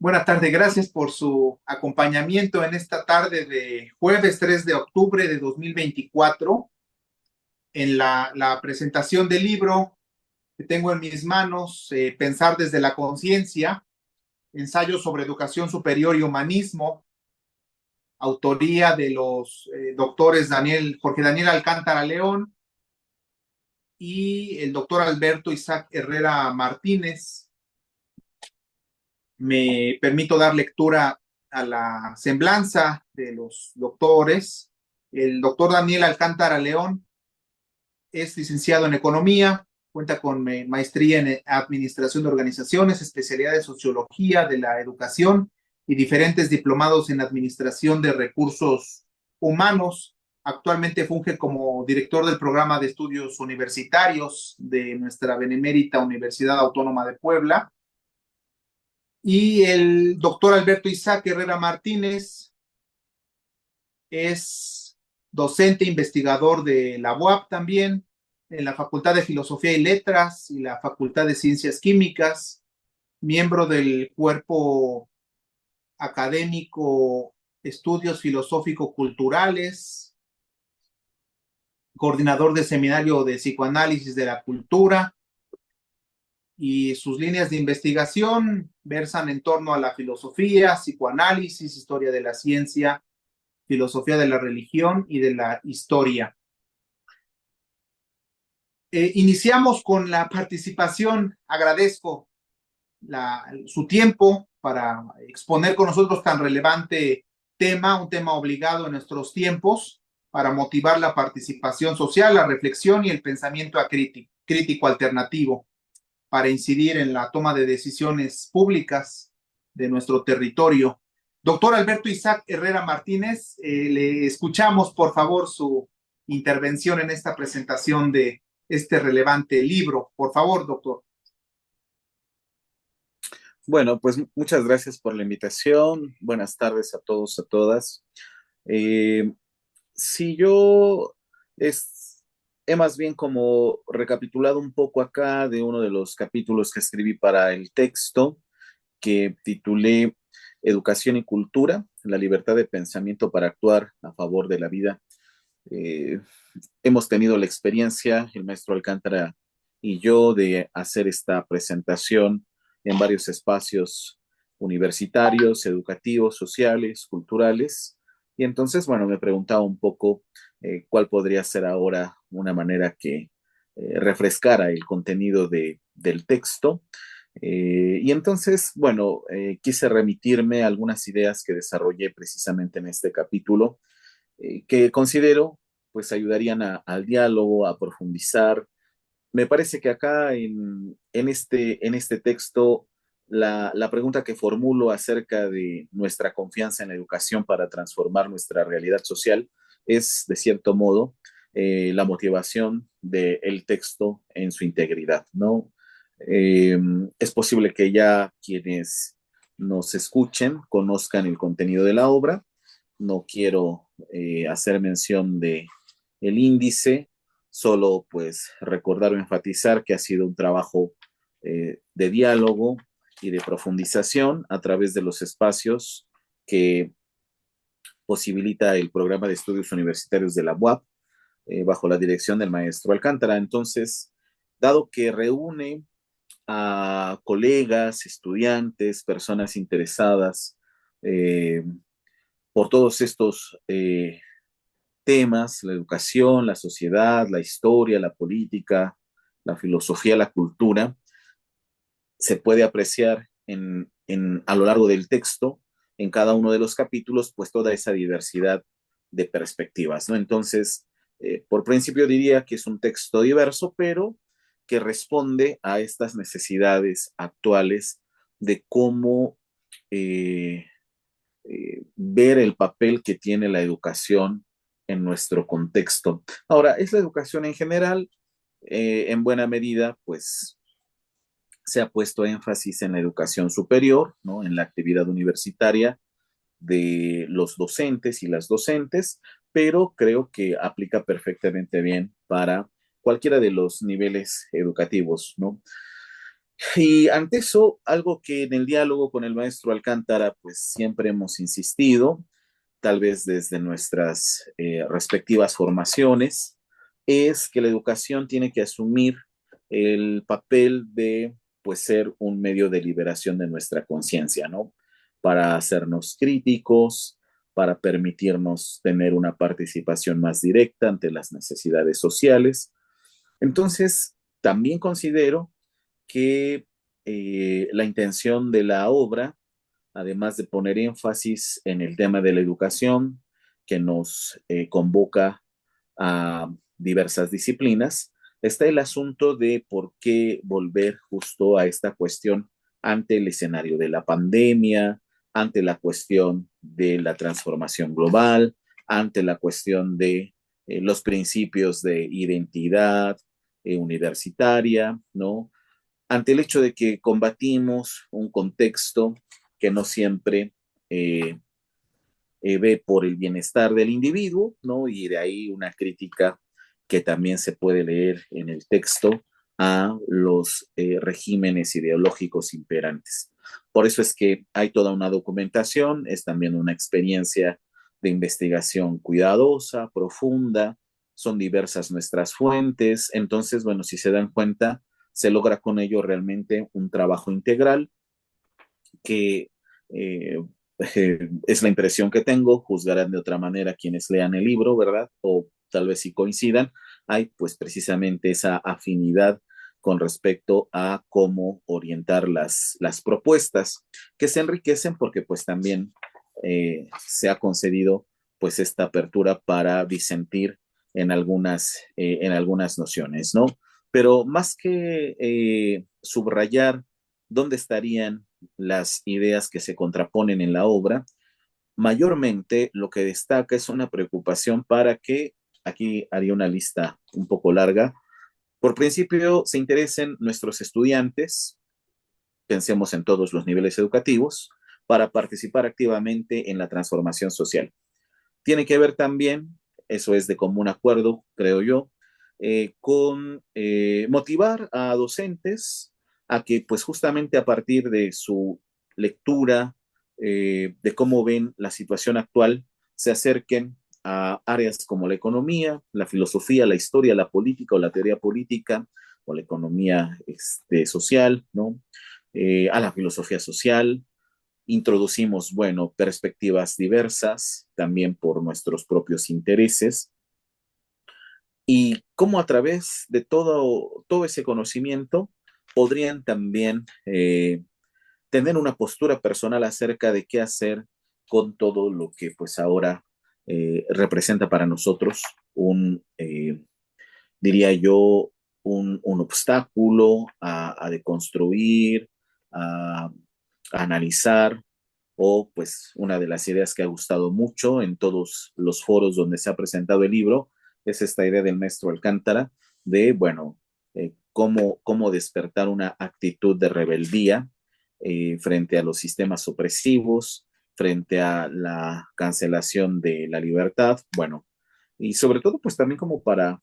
Buenas tardes, gracias por su acompañamiento en esta tarde de jueves 3 de octubre de 2024 en la presentación del libro que tengo en mis manos, Pensar desde la conciencia, ensayo sobre educación superior y humanismo, autoría de los doctores Jorge Daniel Alcántara León y el doctor Alberto Isaac Herrera Martínez. Me permito dar lectura a la semblanza de los doctores. El doctor Daniel Alcántara León es licenciado en Economía, cuenta con maestría en Administración de Organizaciones, especialidad de Sociología de la Educación y diferentes diplomados en Administración de Recursos Humanos. Actualmente funge como director del programa de estudios universitarios de nuestra benemérita Universidad Autónoma de Puebla. Y el doctor Alberto Isaac Herrera Martínez es docente investigador de la UAP también, en la Facultad de Filosofía y Letras y la Facultad de Ciencias Químicas, miembro del cuerpo académico Estudios Filosófico-Culturales, coordinador de Seminario de Psicoanálisis de la Cultura, y sus líneas de investigación versan en torno a la filosofía, psicoanálisis, historia de la ciencia, filosofía de la religión y de la historia. Iniciamos con la participación. Agradezco su tiempo para exponer con nosotros tan relevante tema, un tema obligado en nuestros tiempos, para motivar la participación social, la reflexión y el pensamiento crítico alternativo, para incidir en la toma de decisiones públicas de nuestro territorio. Doctor Alberto Isaac Herrera Martínez, le escuchamos, por favor, su intervención en esta presentación de este relevante libro. Por favor, doctor. Bueno, pues muchas gracias por la invitación. Buenas tardes a todos, a todas. Eh, si yo es, he más bien como recapitulado un poco acá de uno de los capítulos que escribí para el texto que titulé Educación y Cultura, la libertad de pensamiento para actuar a favor de la vida. Eh, Hemos tenido la experiencia, el maestro Alcántara y yo, de hacer esta presentación en varios espacios universitarios, educativos, sociales, culturales. Y entonces, bueno, me preguntaba un poco cuál podría ser ahora una manera que refrescara el contenido del texto. Y entonces, bueno, quise remitirme a algunas ideas que desarrollé precisamente en este capítulo, que considero pues ayudarían al diálogo, a profundizar. Me parece que acá en este texto, la pregunta que formulo acerca de nuestra confianza en la educación para transformar nuestra realidad social es, de cierto modo, la motivación del texto en su integridad, ¿no? Es posible que ya quienes nos escuchen conozcan el contenido de la obra. No quiero hacer mención de el índice, solo pues recordar o enfatizar que ha sido un trabajo de diálogo y de profundización a través de los espacios que posibilita el programa de estudios universitarios de la UAP, bajo la dirección del maestro Alcántara. Entonces, dado que reúne a colegas, estudiantes, personas interesadas por todos estos temas, la educación, la sociedad, la historia, la política, la filosofía, la cultura, se puede apreciar a lo largo del texto, en cada uno de los capítulos, pues toda esa diversidad de perspectivas, ¿no? Entonces, por principio diría que es un texto diverso, pero que responde a estas necesidades actuales de cómo ver el papel que tiene la educación en nuestro contexto. Ahora, es la educación en general, en buena medida, pues se ha puesto énfasis en la educación superior, ¿no? En la actividad universitaria de los docentes y las docentes, pero creo que aplica perfectamente bien para cualquiera de los niveles educativos, ¿no? Y ante eso, algo que en el diálogo con el maestro Alcántara, pues siempre hemos insistido, tal vez desde nuestras respectivas formaciones, es que la educación tiene que asumir el papel de, pues, ser un medio de liberación de nuestra conciencia, ¿no? Para hacernos críticos, para permitirnos tener una participación más directa ante las necesidades sociales. Entonces, también considero que la intención de la obra, además de poner énfasis en el tema de la educación, que nos convoca a diversas disciplinas, está el asunto de por qué volver justo a esta cuestión ante el escenario de la pandemia, ante la cuestión de la transformación global, ante la cuestión de los principios de identidad universitaria, ¿no? Ante el hecho de que combatimos un contexto que no siempre eh, ve por el bienestar del individuo, ¿no? Y de ahí una crítica que también se puede leer en el texto a los regímenes ideológicos imperantes. Por eso es que hay toda una documentación, es también una experiencia de investigación cuidadosa, profunda, son diversas nuestras fuentes, entonces, bueno, si se dan cuenta, se logra con ello realmente un trabajo integral que es la impresión que tengo, juzgarán de otra manera quienes lean el libro, ¿verdad? O tal vez si coincidan, hay pues precisamente esa afinidad con respecto a cómo orientar las propuestas, que se enriquecen porque pues también se ha concedido pues esta apertura para disentir en algunas nociones, ¿no? Pero más que subrayar dónde estarían las ideas que se contraponen en la obra, mayormente lo que destaca es una preocupación para que, aquí haría una lista un poco larga, por principio se interesen nuestros estudiantes, pensemos en todos los niveles educativos, para participar activamente en la transformación social. Tiene que ver también, eso es de común acuerdo, creo yo, con motivar a docentes a que pues justamente a partir de su lectura de cómo ven la situación actual, se acerquen a áreas como la economía, la filosofía, la historia, la política o la teoría política o la economía social, ¿no? A la filosofía social, introducimos, bueno, perspectivas diversas, también por nuestros propios intereses, y cómo a través de todo ese conocimiento podrían también tener una postura personal acerca de qué hacer con todo lo que pues ahora representa para nosotros diría yo, un obstáculo a deconstruir, a analizar, o pues una de las ideas que ha gustado mucho en todos los foros donde se ha presentado el libro es esta idea del maestro Alcántara de, bueno, cómo despertar una actitud de rebeldía frente a los sistemas opresivos, frente a la cancelación de la libertad, bueno, y sobre todo pues también como para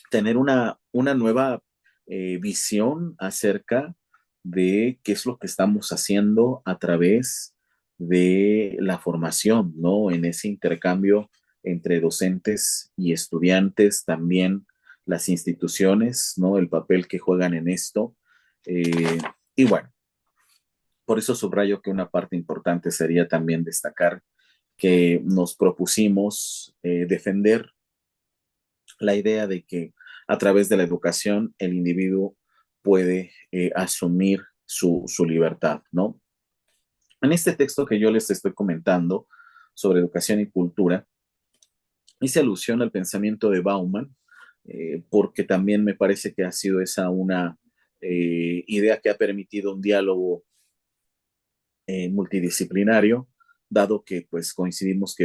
tener una nueva visión acerca de qué es lo que estamos haciendo a través de la formación, ¿no? En ese intercambio entre docentes y estudiantes, también las instituciones, ¿no? El papel que juegan en esto. Eh, y bueno, por eso subrayo que una parte importante sería también destacar que nos propusimos defender la idea de que a través de la educación el individuo puede asumir su libertad, ¿no? En este texto que yo les estoy comentando sobre educación y cultura, hice alusión al pensamiento de Bauman, porque también me parece que ha sido esa una idea que ha permitido un diálogo multidisciplinario, dado que pues coincidimos que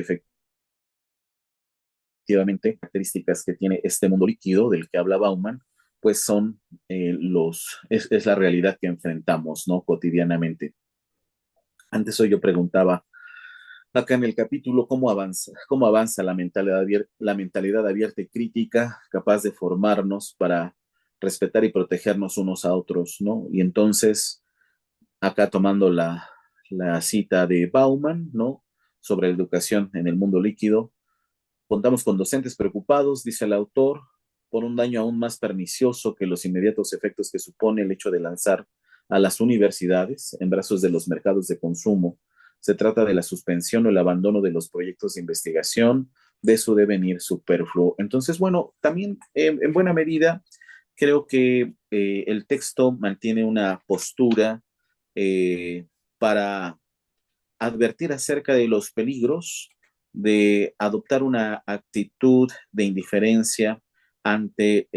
efectivamente características que tiene este mundo líquido del que habla Bauman, pues son es la realidad que enfrentamos, ¿no? Cotidianamente. Antes hoy yo preguntaba acá en el capítulo cómo avanza la mentalidad abierta y crítica, capaz de formarnos para respetar y protegernos unos a otros, ¿no? Y entonces, acá tomando la cita de Bauman, ¿no? Sobre la educación en el mundo líquido, contamos con docentes preocupados, dice el autor, por un daño aún más pernicioso que los inmediatos efectos que supone el hecho de lanzar a las universidades en brazos de los mercados de consumo. Se trata de la suspensión o el abandono de los proyectos de investigación, de su devenir superfluo. Entonces, bueno, también en buena medida creo que el texto mantiene una postura para advertir acerca de los peligros de adoptar una actitud de indiferencia ante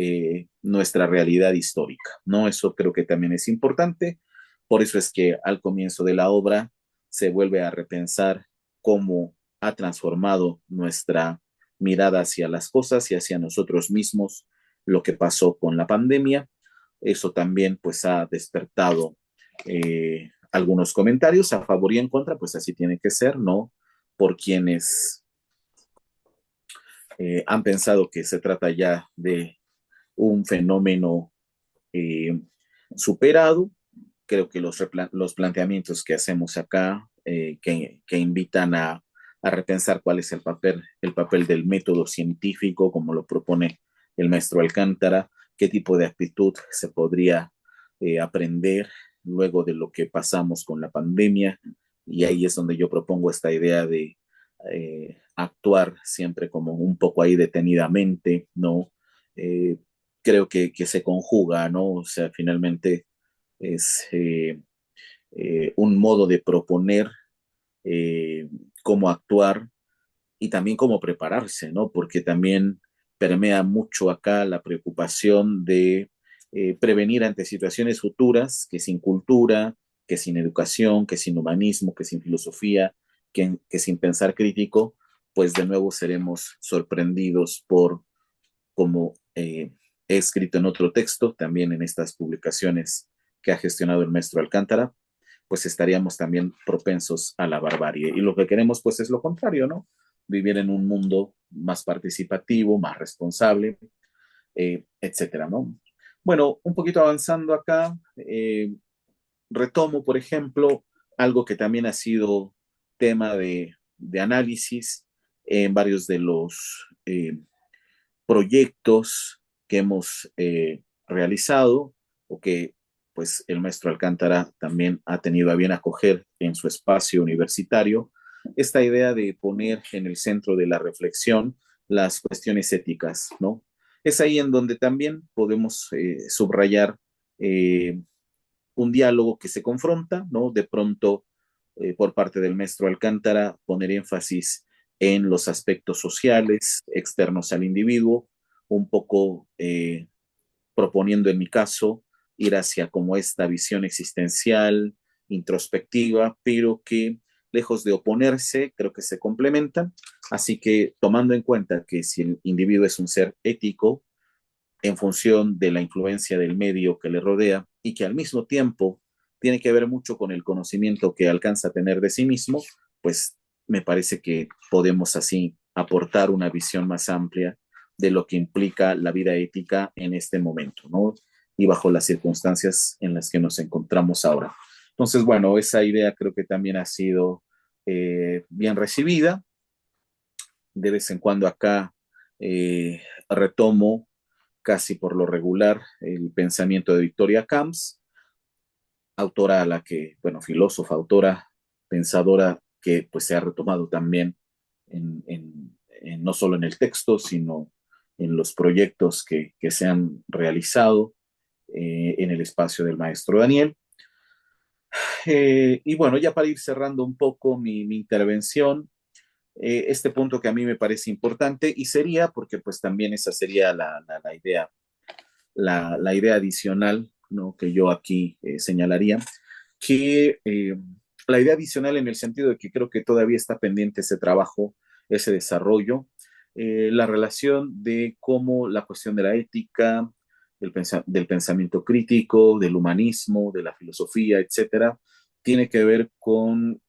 nuestra realidad histórica, ¿no? Eso creo que también es importante. Por eso es que al comienzo de la obra se vuelve a repensar cómo ha transformado nuestra mirada hacia las cosas y hacia nosotros mismos lo que pasó con la pandemia. Eso también pues ha despertado algunos comentarios a favor y en contra, pues así tiene que ser, ¿no? Por quienes han pensado que se trata ya de un fenómeno eh, superado. Creo que los planteamientos que hacemos acá, que invitan a repensar cuál es el papel del método científico, como lo propone el maestro Alcántara, qué tipo de actitud se podría aprender luego de lo que pasamos con la pandemia. Y ahí es donde yo propongo esta idea de actuar siempre como un poco ahí detenidamente, ¿no? Eh, creo que se conjuga, ¿no? O sea, finalmente es un modo de proponer eh, cómo actuar y también cómo prepararse, ¿no? Porque también permea mucho acá la preocupación de prevenir ante situaciones futuras que sin cultura, que sin educación, que sin humanismo, que sin filosofía, que sin pensar crítico, pues de nuevo seremos sorprendidos por como he escrito en otro texto, también en estas publicaciones que ha gestionado el maestro Alcántara, pues estaríamos también propensos a la barbarie. Y lo que queremos pues es lo contrario, ¿no? Vivir en un mundo más participativo, más responsable, etcétera, ¿no? Bueno, un poquito avanzando acá, retomo, por ejemplo, algo que también ha sido tema de análisis en varios de los proyectos que hemos realizado o que pues el maestro Alcántara también ha tenido a bien acoger en su espacio universitario, esta idea de poner en el centro de la reflexión las cuestiones éticas, ¿no? Es ahí en donde también podemos subrayar eh, un diálogo que se confronta, ¿no? De pronto, por parte del maestro Alcántara, poner énfasis en los aspectos sociales externos al individuo, un poco proponiendo en mi caso ir hacia como esta visión existencial, introspectiva, pero que lejos de oponerse, creo que se complementan. Así que tomando en cuenta que si el individuo es un ser ético, en función de la influencia del medio que le rodea y que al mismo tiempo tiene que ver mucho con el conocimiento que alcanza a tener de sí mismo, pues me parece que podemos así aportar una visión más amplia de lo que implica la vida ética en este momento, ¿no? Y bajo las circunstancias en las que nos encontramos ahora. Entonces, bueno, esa idea creo que también ha sido bien recibida. De vez en cuando acá retomo casi por lo regular el pensamiento de Victoria Camps, autora a la que, bueno, filósofa, autora, pensadora, que pues se ha retomado también no solo en el texto, sino en los proyectos que se han realizado en el espacio del maestro Daniel. Y bueno, ya para ir cerrando un poco mi intervención, este punto que a mí me parece importante y sería, porque pues también esa sería la idea la idea adicional, ¿no? Que yo aquí señalaría, que la idea adicional en el sentido de que creo que todavía está pendiente ese trabajo, ese desarrollo, la relación de cómo la cuestión de la ética, del pensamiento crítico, del humanismo, de la filosofía, etcétera, tiene que ver con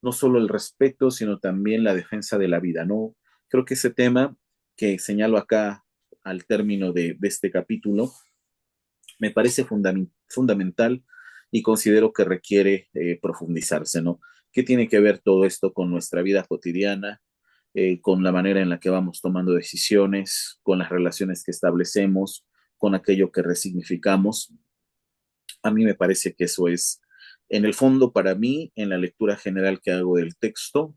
no solo el respeto, sino también la defensa de la vida, ¿no? Creo que ese tema que señalo acá al término de este capítulo, me parece fundamental y considero que requiere profundizarse, ¿no? ¿Qué tiene que ver todo esto con nuestra vida cotidiana, con la manera en la que vamos tomando decisiones, con las relaciones que establecemos, con aquello que resignificamos? A mí me parece que eso es, en el fondo, para mí, en la lectura general que hago del texto,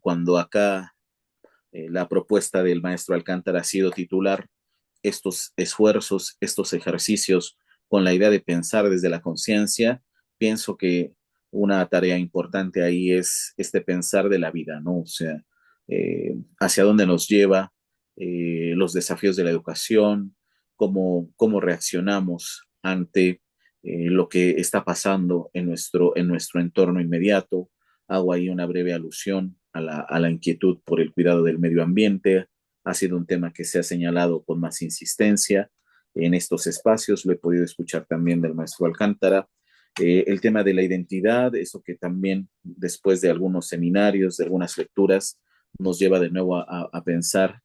cuando acá la propuesta del maestro Alcántara ha sido titular estos esfuerzos, estos ejercicios con la idea de pensar desde la conciencia, pienso que una tarea importante ahí es este pensar de la vida, ¿no? O sea, hacia dónde nos lleva, los desafíos de la educación, cómo reaccionamos ante lo que está pasando en nuestro entorno inmediato. Hago ahí una breve alusión a la inquietud por el cuidado del medio ambiente. Ha sido un tema que se ha señalado con más insistencia en estos espacios. Lo he podido escuchar también del maestro Alcántara. El tema de la identidad, eso que también después de algunos seminarios, de algunas lecturas, nos lleva de nuevo a pensar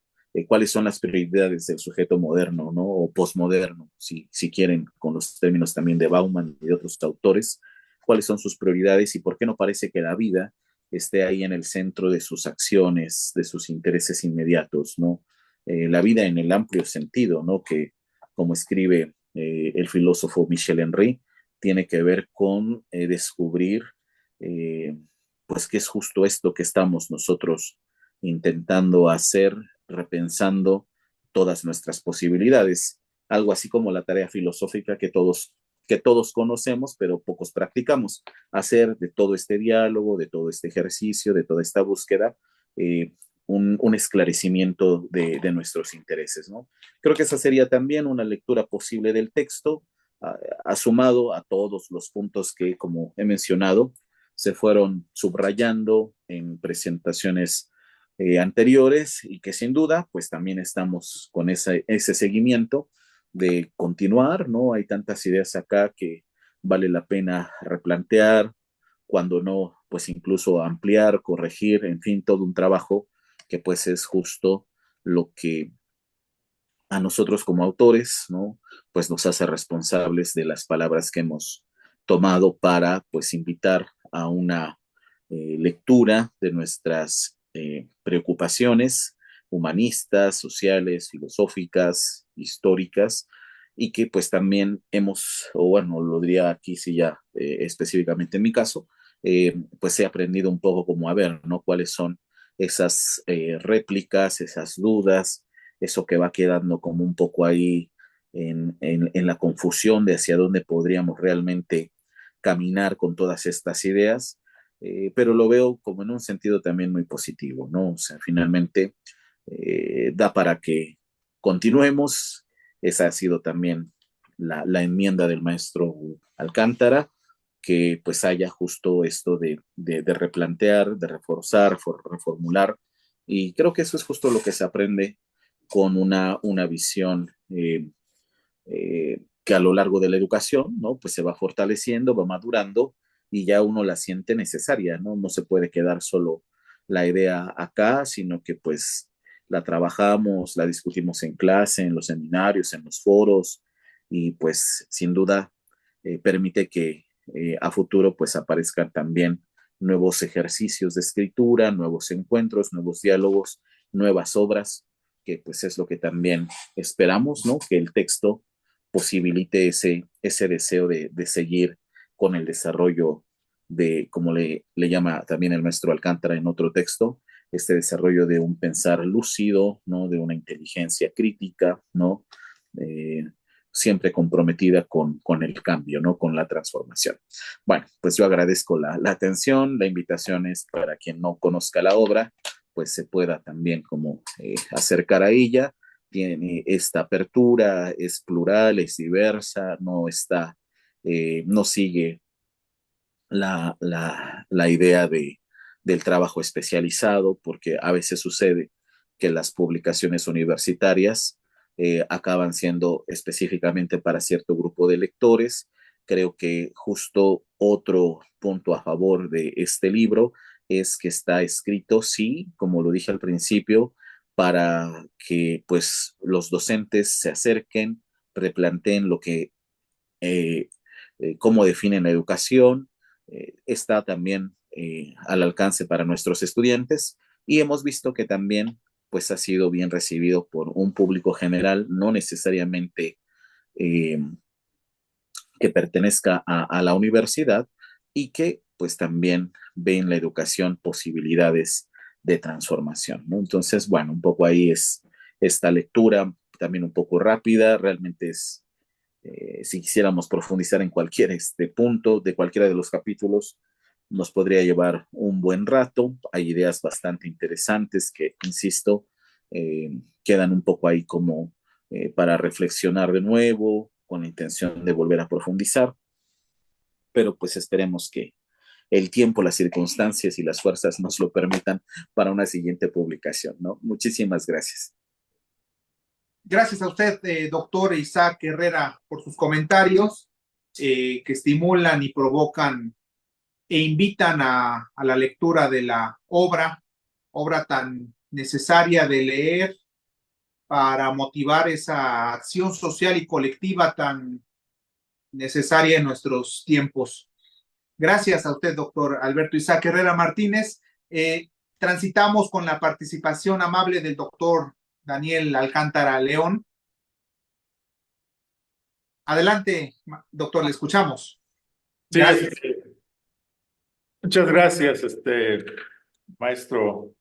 cuáles son las prioridades del sujeto moderno, ¿no? O posmoderno, si quieren, con los términos también de Bauman y de otros autores, cuáles son sus prioridades y por qué no parece que la vida esté ahí en el centro de sus acciones, de sus intereses inmediatos, ¿no? La vida en el amplio sentido, ¿no? Que, como escribe el filósofo Michel Henry, tiene que ver con descubrir, eh, pues, qué es justo esto que estamos nosotros intentando hacer, repensando todas nuestras posibilidades. Algo así como la tarea filosófica que todos conocemos, pero pocos practicamos. Hacer de todo este diálogo, de todo este ejercicio, de toda esta búsqueda, eh, un esclarecimiento nuestros intereses, ¿no? Creo que esa sería también una lectura posible del texto, asumado a todos los puntos que, como he mencionado, se fueron subrayando en presentaciones anteriores y que sin duda, pues también estamos con ese seguimiento de continuar, ¿no? Hay tantas ideas acá que vale la pena replantear, cuando no, pues incluso ampliar, corregir, en fin, todo un trabajo que pues es justo lo que a nosotros como autores, ¿no? Pues nos hace responsables de las palabras que hemos tomado para, pues, invitar a una lectura de nuestras preocupaciones humanistas, sociales, filosóficas, históricas, y que pues también hemos, o bueno, lo diría aquí sí ya específicamente en mi caso, pues he aprendido un poco como a ver, ¿no? Cuáles son esas réplicas, esas dudas, eso que va quedando como un poco ahí en la confusión de hacia dónde podríamos realmente caminar con todas estas ideas, pero lo veo como en un sentido también muy positivo, ¿no? O sea, finalmente da para que continuemos. Esa ha sido también la enmienda del maestro Alcántara, que pues haya justo esto de replantear, de reforzar, reformular, y creo que eso es justo lo que se aprende con una visión que a lo largo de la educación, ¿no? Pues se va fortaleciendo, va madurando y ya uno la siente necesaria, ¿no? No se puede quedar solo la idea acá, sino que pues la trabajamos, la discutimos en clase, en los seminarios, en los foros y pues sin duda permite que a futuro pues aparezcan también nuevos ejercicios de escritura, nuevos encuentros, nuevos diálogos, nuevas obras, que pues es lo que también esperamos, ¿no? Que el texto posibilite ese deseo de seguir con el desarrollo de, como le llama también el maestro Alcántara en otro texto, este desarrollo de un pensar lúcido, ¿no? De una inteligencia crítica, ¿no? Eh, siempre comprometida con el cambio, ¿no? Con la transformación. Bueno, pues yo agradezco la atención, la invitación es para quien no conozca la obra, pues se pueda también como acercar a ella. Tiene esta apertura, es plural, es diversa, no sigue la idea del trabajo especializado, porque a veces sucede que las publicaciones universitarias acaban siendo específicamente para cierto grupo de lectores. Creo que justo otro punto a favor de este libro es que está escrito, sí, como lo dije al principio, para que pues los docentes se acerquen, replanteen lo que, eh, cómo definen la educación, está también al alcance para nuestros estudiantes y hemos visto que también pues ha sido bien recibido por un público general, no necesariamente eh, que pertenezca a la universidad y que pues también ve en la educación posibilidades de transformación, ¿no? Entonces, bueno, un poco ahí es esta lectura, también un poco rápida, realmente es, si quisiéramos profundizar en cualquier punto de cualquiera de los capítulos, nos podría llevar un buen rato. Hay ideas bastante interesantes que, insisto, quedan un poco ahí como para reflexionar de nuevo, con la intención de volver a profundizar, pero pues esperemos que el tiempo, las circunstancias y las fuerzas nos lo permitan para una siguiente publicación, ¿no? Muchísimas gracias. Gracias a usted, doctor Isaac Herrera, por sus comentarios que estimulan y provocan e invitan a la lectura de la obra tan necesaria de leer para motivar esa acción social y colectiva tan necesaria en nuestros tiempos. Gracias a usted, doctor Alberto Isaac Herrera Martínez. Transitamos con la participación amable del doctor Daniel Alcántara León. Adelante, doctor, le escuchamos. Sí, Gracias. muchas gracias, maestro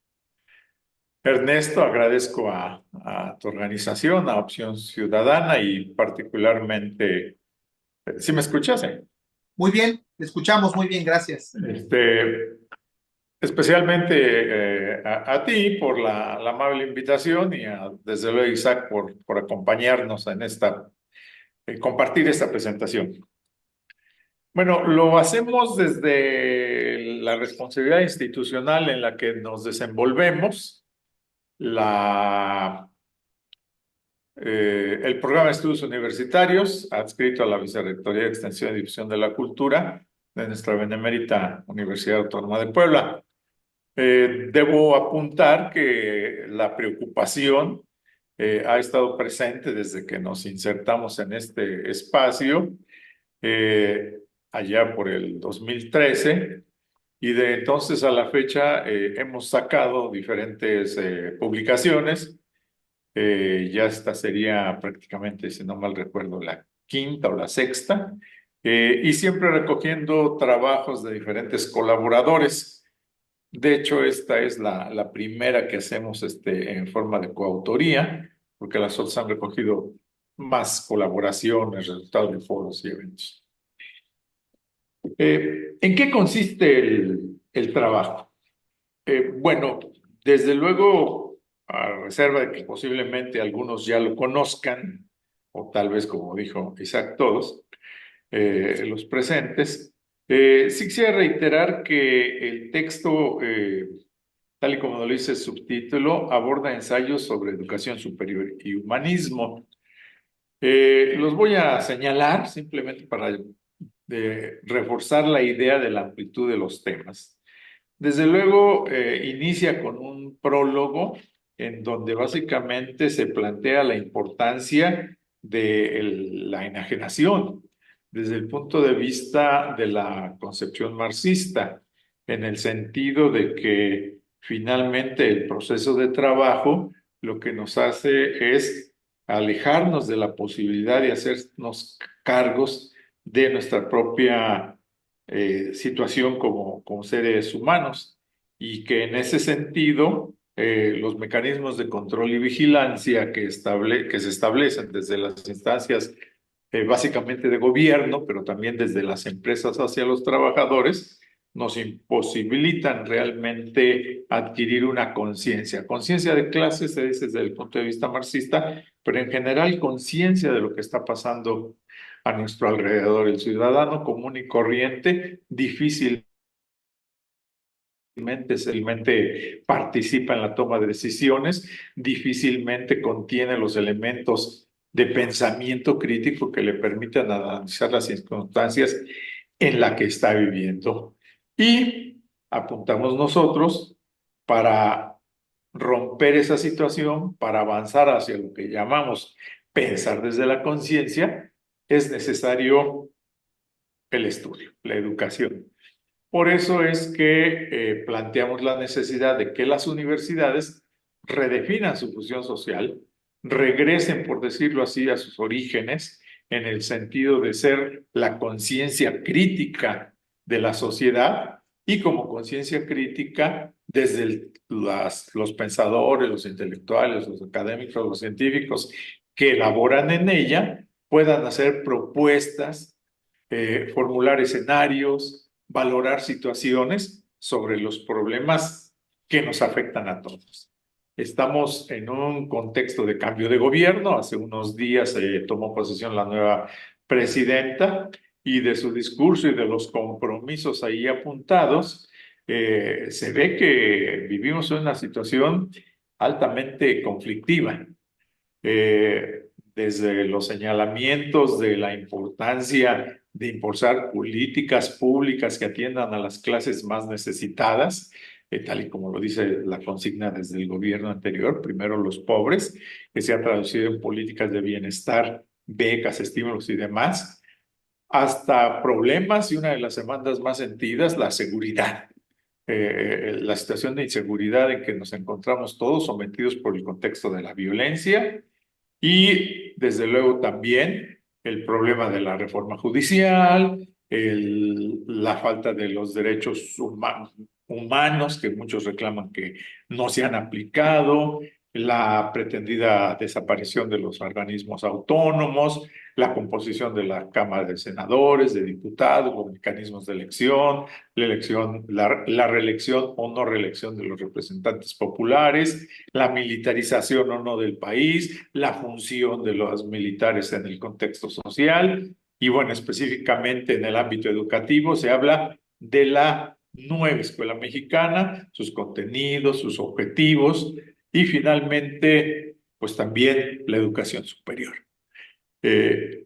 Ernesto. Agradezco a tu organización, a Opción Ciudadana y particularmente, ¿sí me escuchas? Muy bien, le escuchamos muy bien, gracias. Especialmente a ti por la amable invitación y desde luego Isaac por acompañarnos en compartir esta presentación. Bueno, lo hacemos desde la responsabilidad institucional en la que nos desenvolvemos, el programa de estudios universitarios adscrito a la Vicerrectoría de Extensión y Difusión de la Cultura de nuestra benemérita Universidad Autónoma de Puebla. Debo apuntar que la preocupación ha estado presente desde que nos insertamos en este espacio, allá por el 2013, y de entonces a la fecha hemos sacado diferentes publicaciones. Ya esta sería prácticamente, si no mal recuerdo, la quinta o la sexta, y siempre recogiendo trabajos de diferentes colaboradores. De hecho, esta es la primera que hacemos en forma de coautoría, porque las otras han recogido más colaboraciones, resultados de foros y eventos. ¿En qué consiste el trabajo? Bueno, desde luego, a reserva de que posiblemente algunos ya lo conozcan, o tal vez, como dijo Isaac, todos los presentes, sí quisiera reiterar que el texto, tal y como lo dice el subtítulo, aborda ensayos sobre educación superior y humanismo. Los voy a señalar simplemente para reforzar la idea de la amplitud de los temas. Desde luego, inicia con un prólogo en donde básicamente se plantea la importancia de la enajenación desde el punto de vista de la concepción marxista, en el sentido de que finalmente el proceso de trabajo lo que nos hace es alejarnos de la posibilidad de hacernos cargos de nuestra propia situación como seres humanos, y que en ese sentido los mecanismos de control y vigilancia que se establecen desde las instancias básicamente de gobierno, pero también desde las empresas hacia los trabajadores, nos imposibilitan realmente adquirir una conciencia. Conciencia de clase se dice desde el punto de vista marxista, pero en general conciencia de lo que está pasando a nuestro alrededor. El ciudadano común y corriente difícilmente participa en la toma de decisiones, difícilmente contiene los elementos de pensamiento crítico que le permitan analizar las circunstancias en las que está viviendo. Y apuntamos nosotros para romper esa situación para avanzar hacia lo que llamamos pensar desde la conciencia, es necesario el estudio, la educación. Por eso es que planteamos la necesidad de que las universidades redefinan su función social, regresen, por decirlo así, a sus orígenes, en el sentido de ser la conciencia crítica de la sociedad y como conciencia crítica desde los pensadores, los intelectuales, los académicos, los científicos que elaboran en ella, puedan hacer propuestas, formular escenarios, valorar situaciones sobre los problemas que nos afectan a todos. Estamos en un contexto de cambio de gobierno. Hace unos días tomó posesión la nueva presidenta y de su discurso y de los compromisos ahí apuntados, se ve que vivimos en una situación altamente conflictiva. Desde los señalamientos de la importancia de impulsar políticas públicas que atiendan a las clases más necesitadas, tal y como lo dice la consigna desde el gobierno anterior, primero los pobres, que se ha traducido en políticas de bienestar, becas, estímulos y demás, hasta problemas y una de las demandas más sentidas, la seguridad. La situación de inseguridad en que nos encontramos todos sometidos por el contexto de la violencia y desde luego también el problema de la reforma judicial, la falta de los derechos humanos que muchos reclaman que no se han aplicado, la pretendida desaparición de los organismos autónomos, la composición de la Cámara de Senadores, de Diputados, los mecanismos de elección, la reelección o no reelección de los representantes populares, la militarización o no del país, la función de los militares en el contexto social y bueno, específicamente en el ámbito educativo se habla de la nueva escuela mexicana, sus contenidos, sus objetivos y finalmente, pues también la educación superior.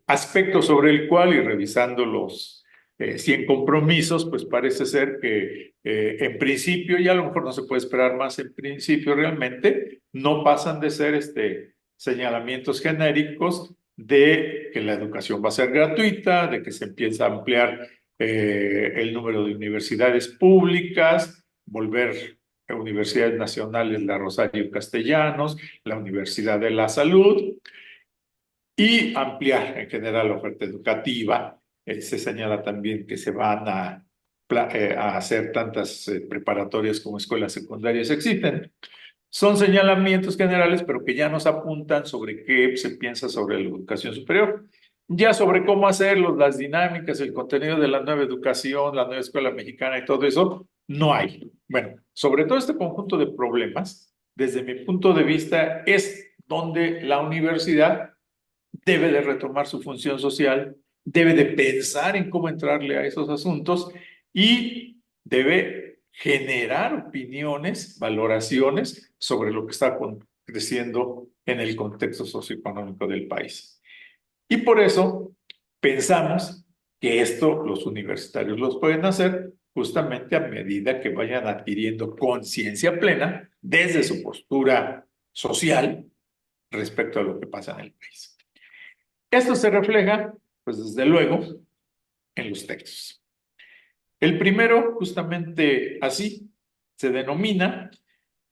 Aspecto sobre el cual, y revisando los 100 compromisos, pues parece ser que en principio, y a lo mejor no se puede esperar más en principio realmente, no pasan de ser señalamientos genéricos de que la educación va a ser gratuita, de que se empieza a ampliar el número de universidades públicas, volver a universidades nacionales, la Rosario Castellanos, la Universidad de la Salud, y ampliar en general la oferta educativa. Se señala también que se van a hacer tantas preparatorias como escuelas secundarias existen. Son señalamientos generales, pero que ya nos apuntan sobre qué se piensa sobre la educación superior. Ya sobre cómo hacerlos, las dinámicas, el contenido de la nueva educación, la nueva escuela mexicana y todo eso, no hay. Bueno, sobre todo este conjunto de problemas, desde mi punto de vista, es donde la universidad debe de retomar su función social, debe de pensar en cómo entrarle a esos asuntos y debe generar opiniones, valoraciones sobre lo que está creciendo en el contexto socioeconómico del país. Y por eso pensamos que esto los universitarios los pueden hacer justamente a medida que vayan adquiriendo conciencia plena desde su postura social respecto a lo que pasa en el país. Esto se refleja, pues desde luego, en los textos. El primero, justamente así, se denomina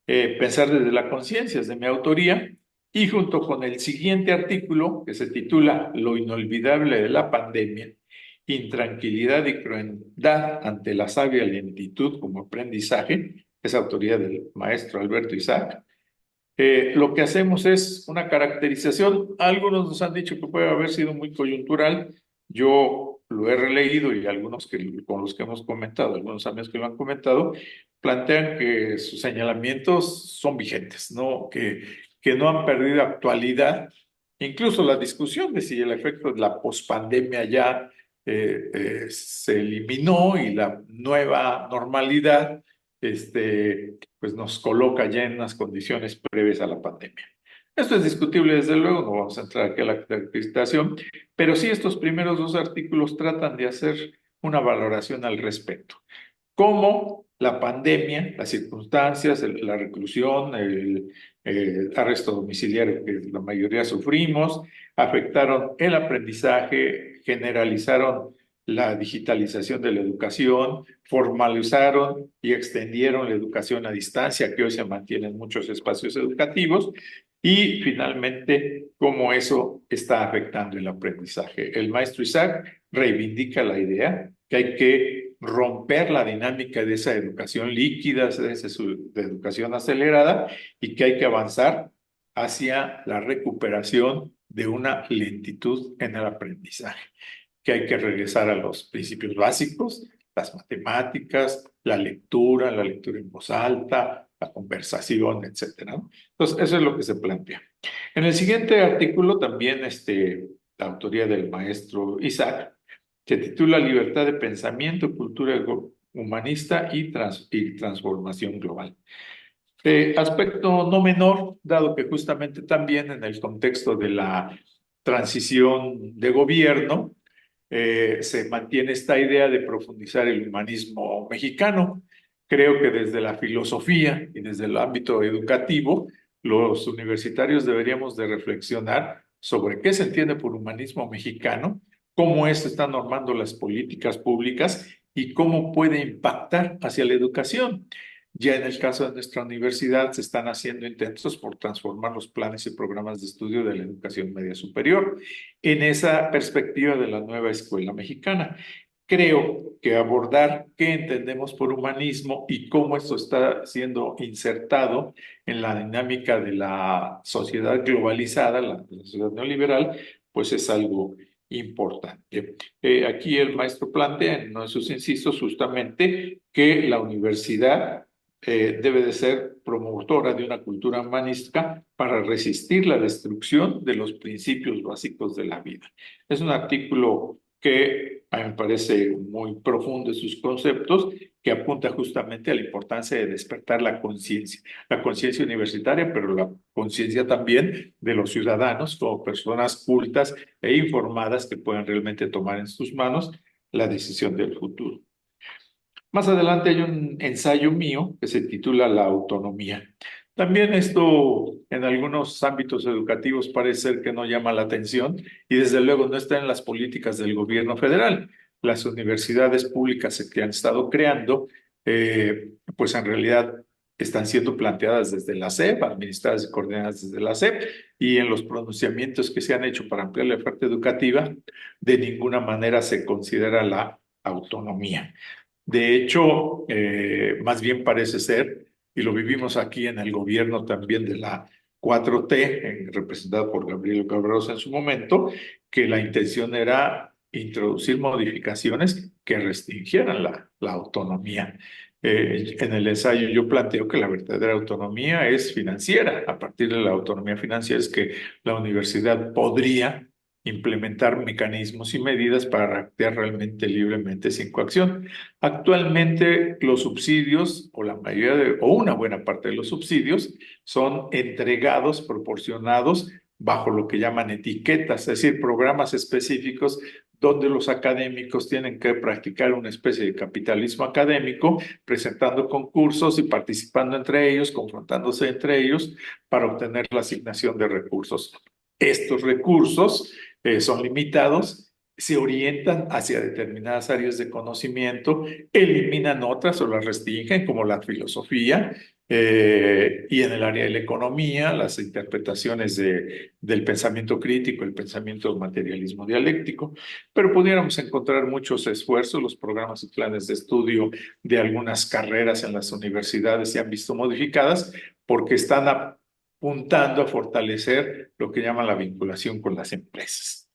Pensar desde la conciencia, es de mi autoría, y junto con el siguiente artículo, que se titula Lo inolvidable de la pandemia, intranquilidad y crueldad ante la sabia lentitud como aprendizaje, es autoría del maestro Alberto Isaac. Lo que hacemos es una caracterización. Algunos nos han dicho que puede haber sido muy coyuntural. Yo lo he releído y algunos con los que hemos comentado, algunos amigos que lo han comentado, plantean que sus señalamientos son vigentes, ¿no? Que no han perdido actualidad. Incluso la discusión de si el efecto de la pospandemia ya se eliminó y la nueva normalidad pues nos coloca ya en unas condiciones previas a la pandemia. Esto es discutible, desde luego, no vamos a entrar aquí a la caracterización, pero sí estos primeros dos artículos tratan de hacer una valoración al respecto. ¿Cómo la pandemia, las circunstancias, la reclusión, el arresto domiciliario que la mayoría sufrimos, afectaron el aprendizaje, generalizaron la digitalización de la educación, formalizaron y extendieron la educación a distancia, que hoy se mantiene en muchos espacios educativos, y finalmente cómo eso está afectando el aprendizaje. El maestro Isaac reivindica la idea que hay que romper la dinámica de esa educación líquida, de educación acelerada, y que hay que avanzar hacia la recuperación de una lentitud en el aprendizaje, que hay que regresar a los principios básicos, las matemáticas, la lectura en voz alta, la conversación, etcétera, ¿no? Entonces, eso es lo que se plantea. En el siguiente artículo también, la autoría del maestro Isaac, se titula Libertad de pensamiento, cultura humanista y transformación global. Aspecto no menor, dado que justamente también en el contexto de la transición de gobierno, se mantiene esta idea de profundizar el humanismo mexicano. Creo que desde la filosofía y desde el ámbito educativo, los universitarios deberíamos de reflexionar sobre qué se entiende por humanismo mexicano, cómo esto está normando las políticas públicas y cómo puede impactar hacia la educación. Ya en el caso de nuestra universidad se están haciendo intentos por transformar los planes y programas de estudio de la educación media superior en esa perspectiva de la nueva escuela mexicana. Creo que abordar qué entendemos por humanismo y cómo esto está siendo insertado en la dinámica de la sociedad globalizada, la sociedad neoliberal, pues es algo importante. Aquí el maestro plantea en uno de sus incisos justamente que la universidad debe de ser promotora de una cultura humanística para resistir la destrucción de los principios básicos de la vida. Es un artículo que a mí me parece muy profundo en sus conceptos, que apunta justamente a la importancia de despertar la conciencia universitaria, pero la conciencia también de los ciudadanos como personas cultas e informadas que puedan realmente tomar en sus manos la decisión del futuro. Más adelante hay un ensayo mío que se titula La autonomía. También esto en algunos ámbitos educativos parece ser que no llama la atención y desde luego no está en las políticas del gobierno federal. Las universidades públicas que han estado creando, pues en realidad están siendo planteadas desde la SEP, administradas y coordinadas desde la SEP, y en los pronunciamientos que se han hecho para ampliar la oferta educativa, de ninguna manera se considera la autonomía. De hecho, más bien parece ser, y lo vivimos aquí en el gobierno también de la 4T, representada por Gabriel Cabrera en su momento, que la intención era introducir modificaciones que restringieran la autonomía. En el ensayo yo planteo que la verdadera autonomía es financiera. A partir de la autonomía financiera es que la universidad podría implementar mecanismos y medidas para reactivar realmente libremente sin coacción. Actualmente los subsidios, o la mayoría o una buena parte de los subsidios, son entregados, proporcionados bajo lo que llaman etiquetas, es decir, programas específicos donde los académicos tienen que practicar una especie de capitalismo académico, presentando concursos y participando entre ellos, confrontándose entre ellos para obtener la asignación de recursos. Estos recursos son limitados, se orientan hacia determinadas áreas de conocimiento, eliminan otras o las restringen, como la filosofía, y en el área de la economía, las interpretaciones del pensamiento crítico, el pensamiento del materialismo dialéctico, pero pudiéramos encontrar muchos esfuerzos, los programas y planes de estudio de algunas carreras en las universidades se han visto modificadas porque están apuntando a fortalecer lo que llaman la vinculación con las empresas.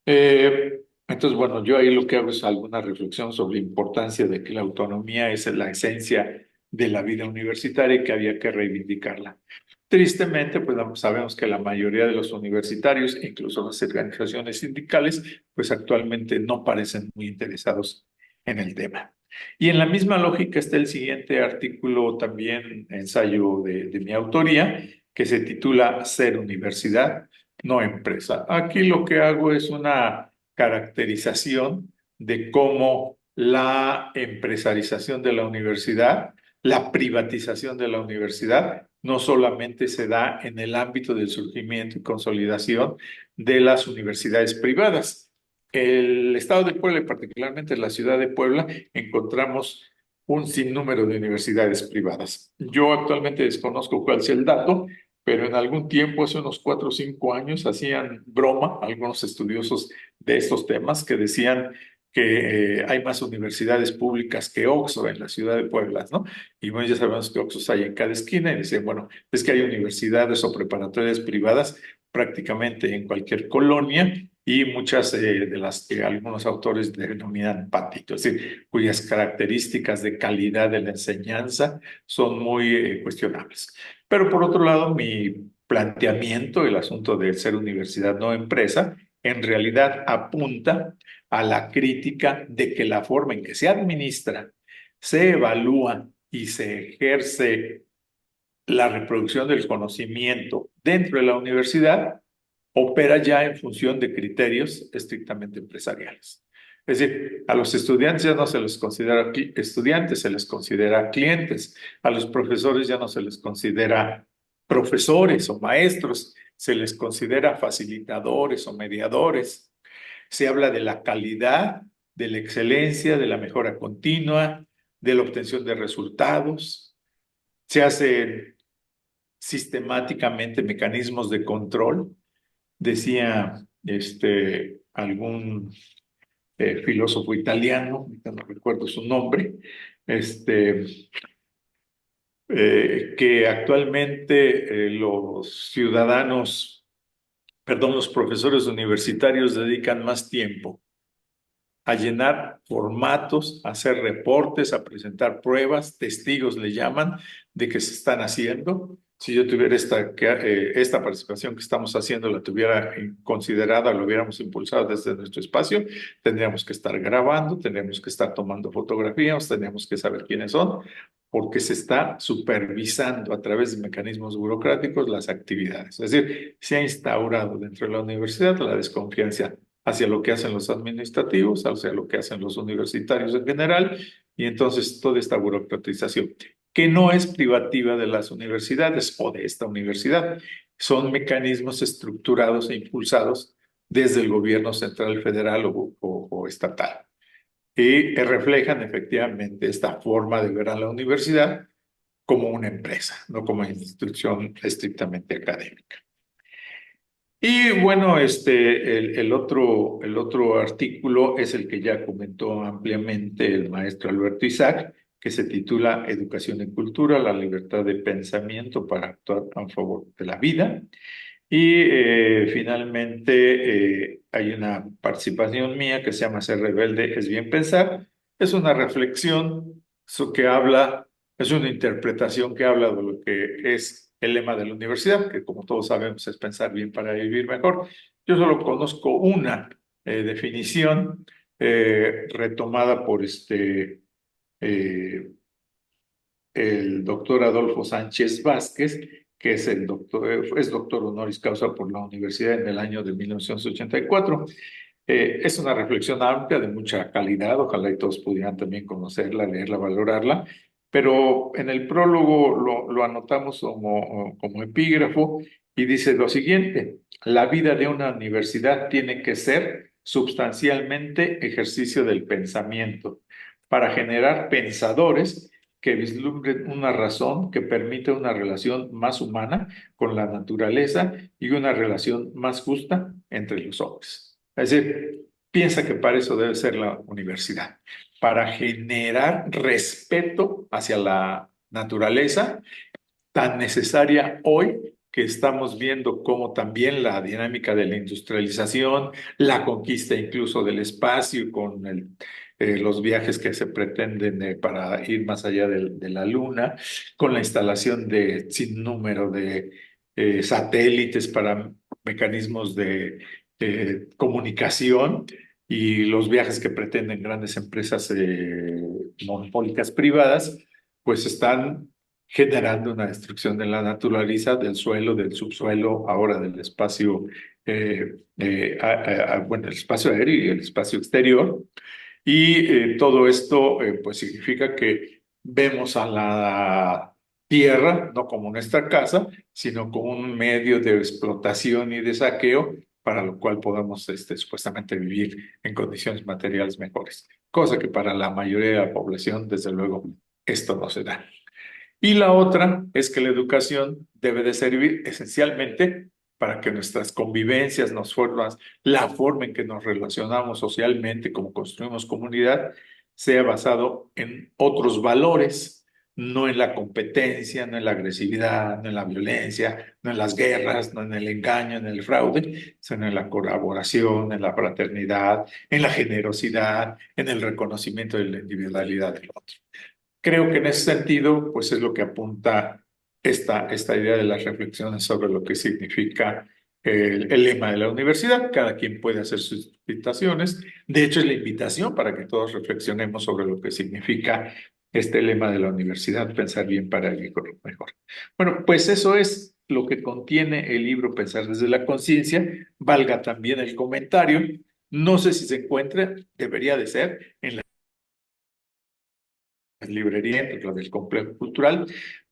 Entonces, bueno, yo ahí lo que hago es alguna reflexión sobre la importancia de que la autonomía es la esencia de la vida universitaria y que había que reivindicarla. Tristemente, pues sabemos que la mayoría de los universitarios, incluso las organizaciones sindicales, pues actualmente no parecen muy interesados en el tema. Y en la misma lógica está el siguiente artículo, también ensayo de mi autoría, que se titula Ser universidad, no empresa. Aquí lo que hago es una caracterización de cómo la empresarización de la universidad, la privatización de la universidad, no solamente se da en el ámbito del surgimiento y consolidación de las universidades privadas. El estado de Puebla y particularmente la ciudad de Puebla encontramos un sinnúmero de universidades privadas. Yo actualmente desconozco cuál es el dato, pero en algún tiempo, hace unos 4 o 5 años, hacían broma algunos estudiosos de estos temas que decían que hay más universidades públicas que Oxxo en la ciudad de Puebla, ¿no? Y bueno, ya sabemos que Oxxos hay en cada esquina y dicen, bueno, es que hay universidades o preparatorias privadas prácticamente en cualquier colonia y muchas de las que algunos autores denominan patito, es decir, cuyas características de calidad de la enseñanza son muy cuestionables. Pero por otro lado, mi planteamiento, el asunto de ser universidad no empresa, en realidad apunta a la crítica de que la forma en que se administra, se evalúa y se ejerce la reproducción del conocimiento dentro de la universidad opera ya en función de criterios estrictamente empresariales. Es decir, a los estudiantes ya no se les considera estudiantes, se les considera clientes. A los profesores ya no se les considera profesores o maestros, se les considera facilitadores o mediadores. Se habla de la calidad, de la excelencia, de la mejora continua, de la obtención de resultados. Se hacen sistemáticamente mecanismos de control. Decía algún filósofo italiano, no recuerdo su nombre, que actualmente los ciudadanos, perdón, los profesores universitarios dedican más tiempo a llenar formatos, a hacer reportes, a presentar pruebas, testigos le llaman, de que se están haciendo. Si yo tuviera esta participación que estamos haciendo, la tuviera considerada, lo hubiéramos impulsado desde nuestro espacio, tendríamos que estar grabando, tendríamos que estar tomando fotografías, tendríamos que saber quiénes son, porque se está supervisando a través de mecanismos burocráticos las actividades. Es decir, se ha instaurado dentro de la universidad la desconfianza hacia lo que hacen los administrativos, hacia lo que hacen los universitarios en general, y entonces toda esta burocratización, que no es privativa de las universidades o de esta universidad, son mecanismos estructurados e impulsados desde el gobierno central, federal o estatal, y reflejan efectivamente esta forma de ver a la universidad como una empresa, no como una institución estrictamente académica. Y bueno, el otro artículo es el que ya comentó ampliamente el maestro Alberto Isaac, que se titula Educación y Cultura, la libertad de pensamiento para actuar a favor de la vida. Y finalmente hay una participación mía que se llama Ser rebelde es bien pensar. Es una reflexión que habla, es una interpretación que habla de lo que es el lema de la universidad, que como todos sabemos es pensar bien para vivir mejor. Yo solo conozco una definición retomada por eh, el doctor Adolfo Sánchez Vázquez, que es es doctor honoris causa por la universidad en el año de 1984. Es una reflexión amplia de mucha calidad, ojalá y todos pudieran también conocerla, leerla, valorarla, pero en el prólogo lo anotamos como epígrafo y dice lo siguiente: la vida de una universidad tiene que ser sustancialmente ejercicio del pensamiento para generar pensadores que vislumbren una razón que permita una relación más humana con la naturaleza y una relación más justa entre los hombres. Es decir, piensa que para eso debe ser la universidad, para generar respeto hacia la naturaleza tan necesaria hoy que estamos viendo cómo también la dinámica de la industrialización, la conquista incluso del espacio con los viajes que se pretenden para ir más allá de la Luna, con la instalación de sin número de satélites para mecanismos de comunicación y los viajes que pretenden grandes empresas monopólicas privadas, pues están generando una destrucción de la naturaleza, del suelo, del subsuelo, ahora del espacio, bueno, el espacio aéreo y el espacio exterior. Y todo esto pues significa que vemos a la tierra no como nuestra casa, sino como un medio de explotación y de saqueo, para lo cual podemos supuestamente vivir en condiciones materiales mejores, cosa que para la mayoría de la población, desde luego, esto no se da. Y la otra es que la educación debe de servir esencialmente para que nuestras convivencias, la forma en que nos relacionamos socialmente, como construimos comunidad, sea basado en otros valores, no en la competencia, no en la agresividad, no en la violencia, no en las guerras, no en el engaño, en el fraude, sino en la colaboración, en la fraternidad, en la generosidad, en el reconocimiento de la individualidad del otro. Creo que en ese sentido, pues es lo que apunta esta idea de las reflexiones sobre lo que significa el lema de la universidad. Cada quien puede hacer sus invitaciones. De hecho, es la invitación para que todos reflexionemos sobre lo que significa este lema de la universidad, pensar bien para vivir mejor. Bueno, pues eso es lo que contiene el libro Pensar desde la conciencia. Valga también el comentario. No sé si se encuentra, debería de ser en la librería, la del complejo cultural,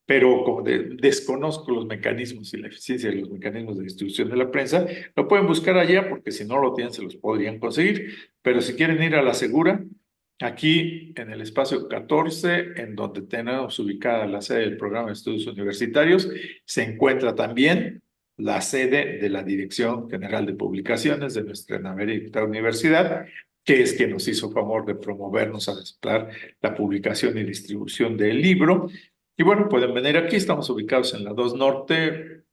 pero como desconozco los mecanismos y la eficiencia de los mecanismos de distribución de la prensa, lo pueden buscar allá porque si no lo tienen se los podrían conseguir, pero si quieren ir a la segura, aquí en el espacio 14, en donde tenemos ubicada la sede del programa de estudios universitarios, se encuentra también la sede de la Dirección General de Publicaciones de nuestra benemérita universidad, que es quien nos hizo favor de promovernos a aceptar la publicación y distribución del libro. Y bueno, pueden venir aquí, estamos ubicados en la 2 Norte,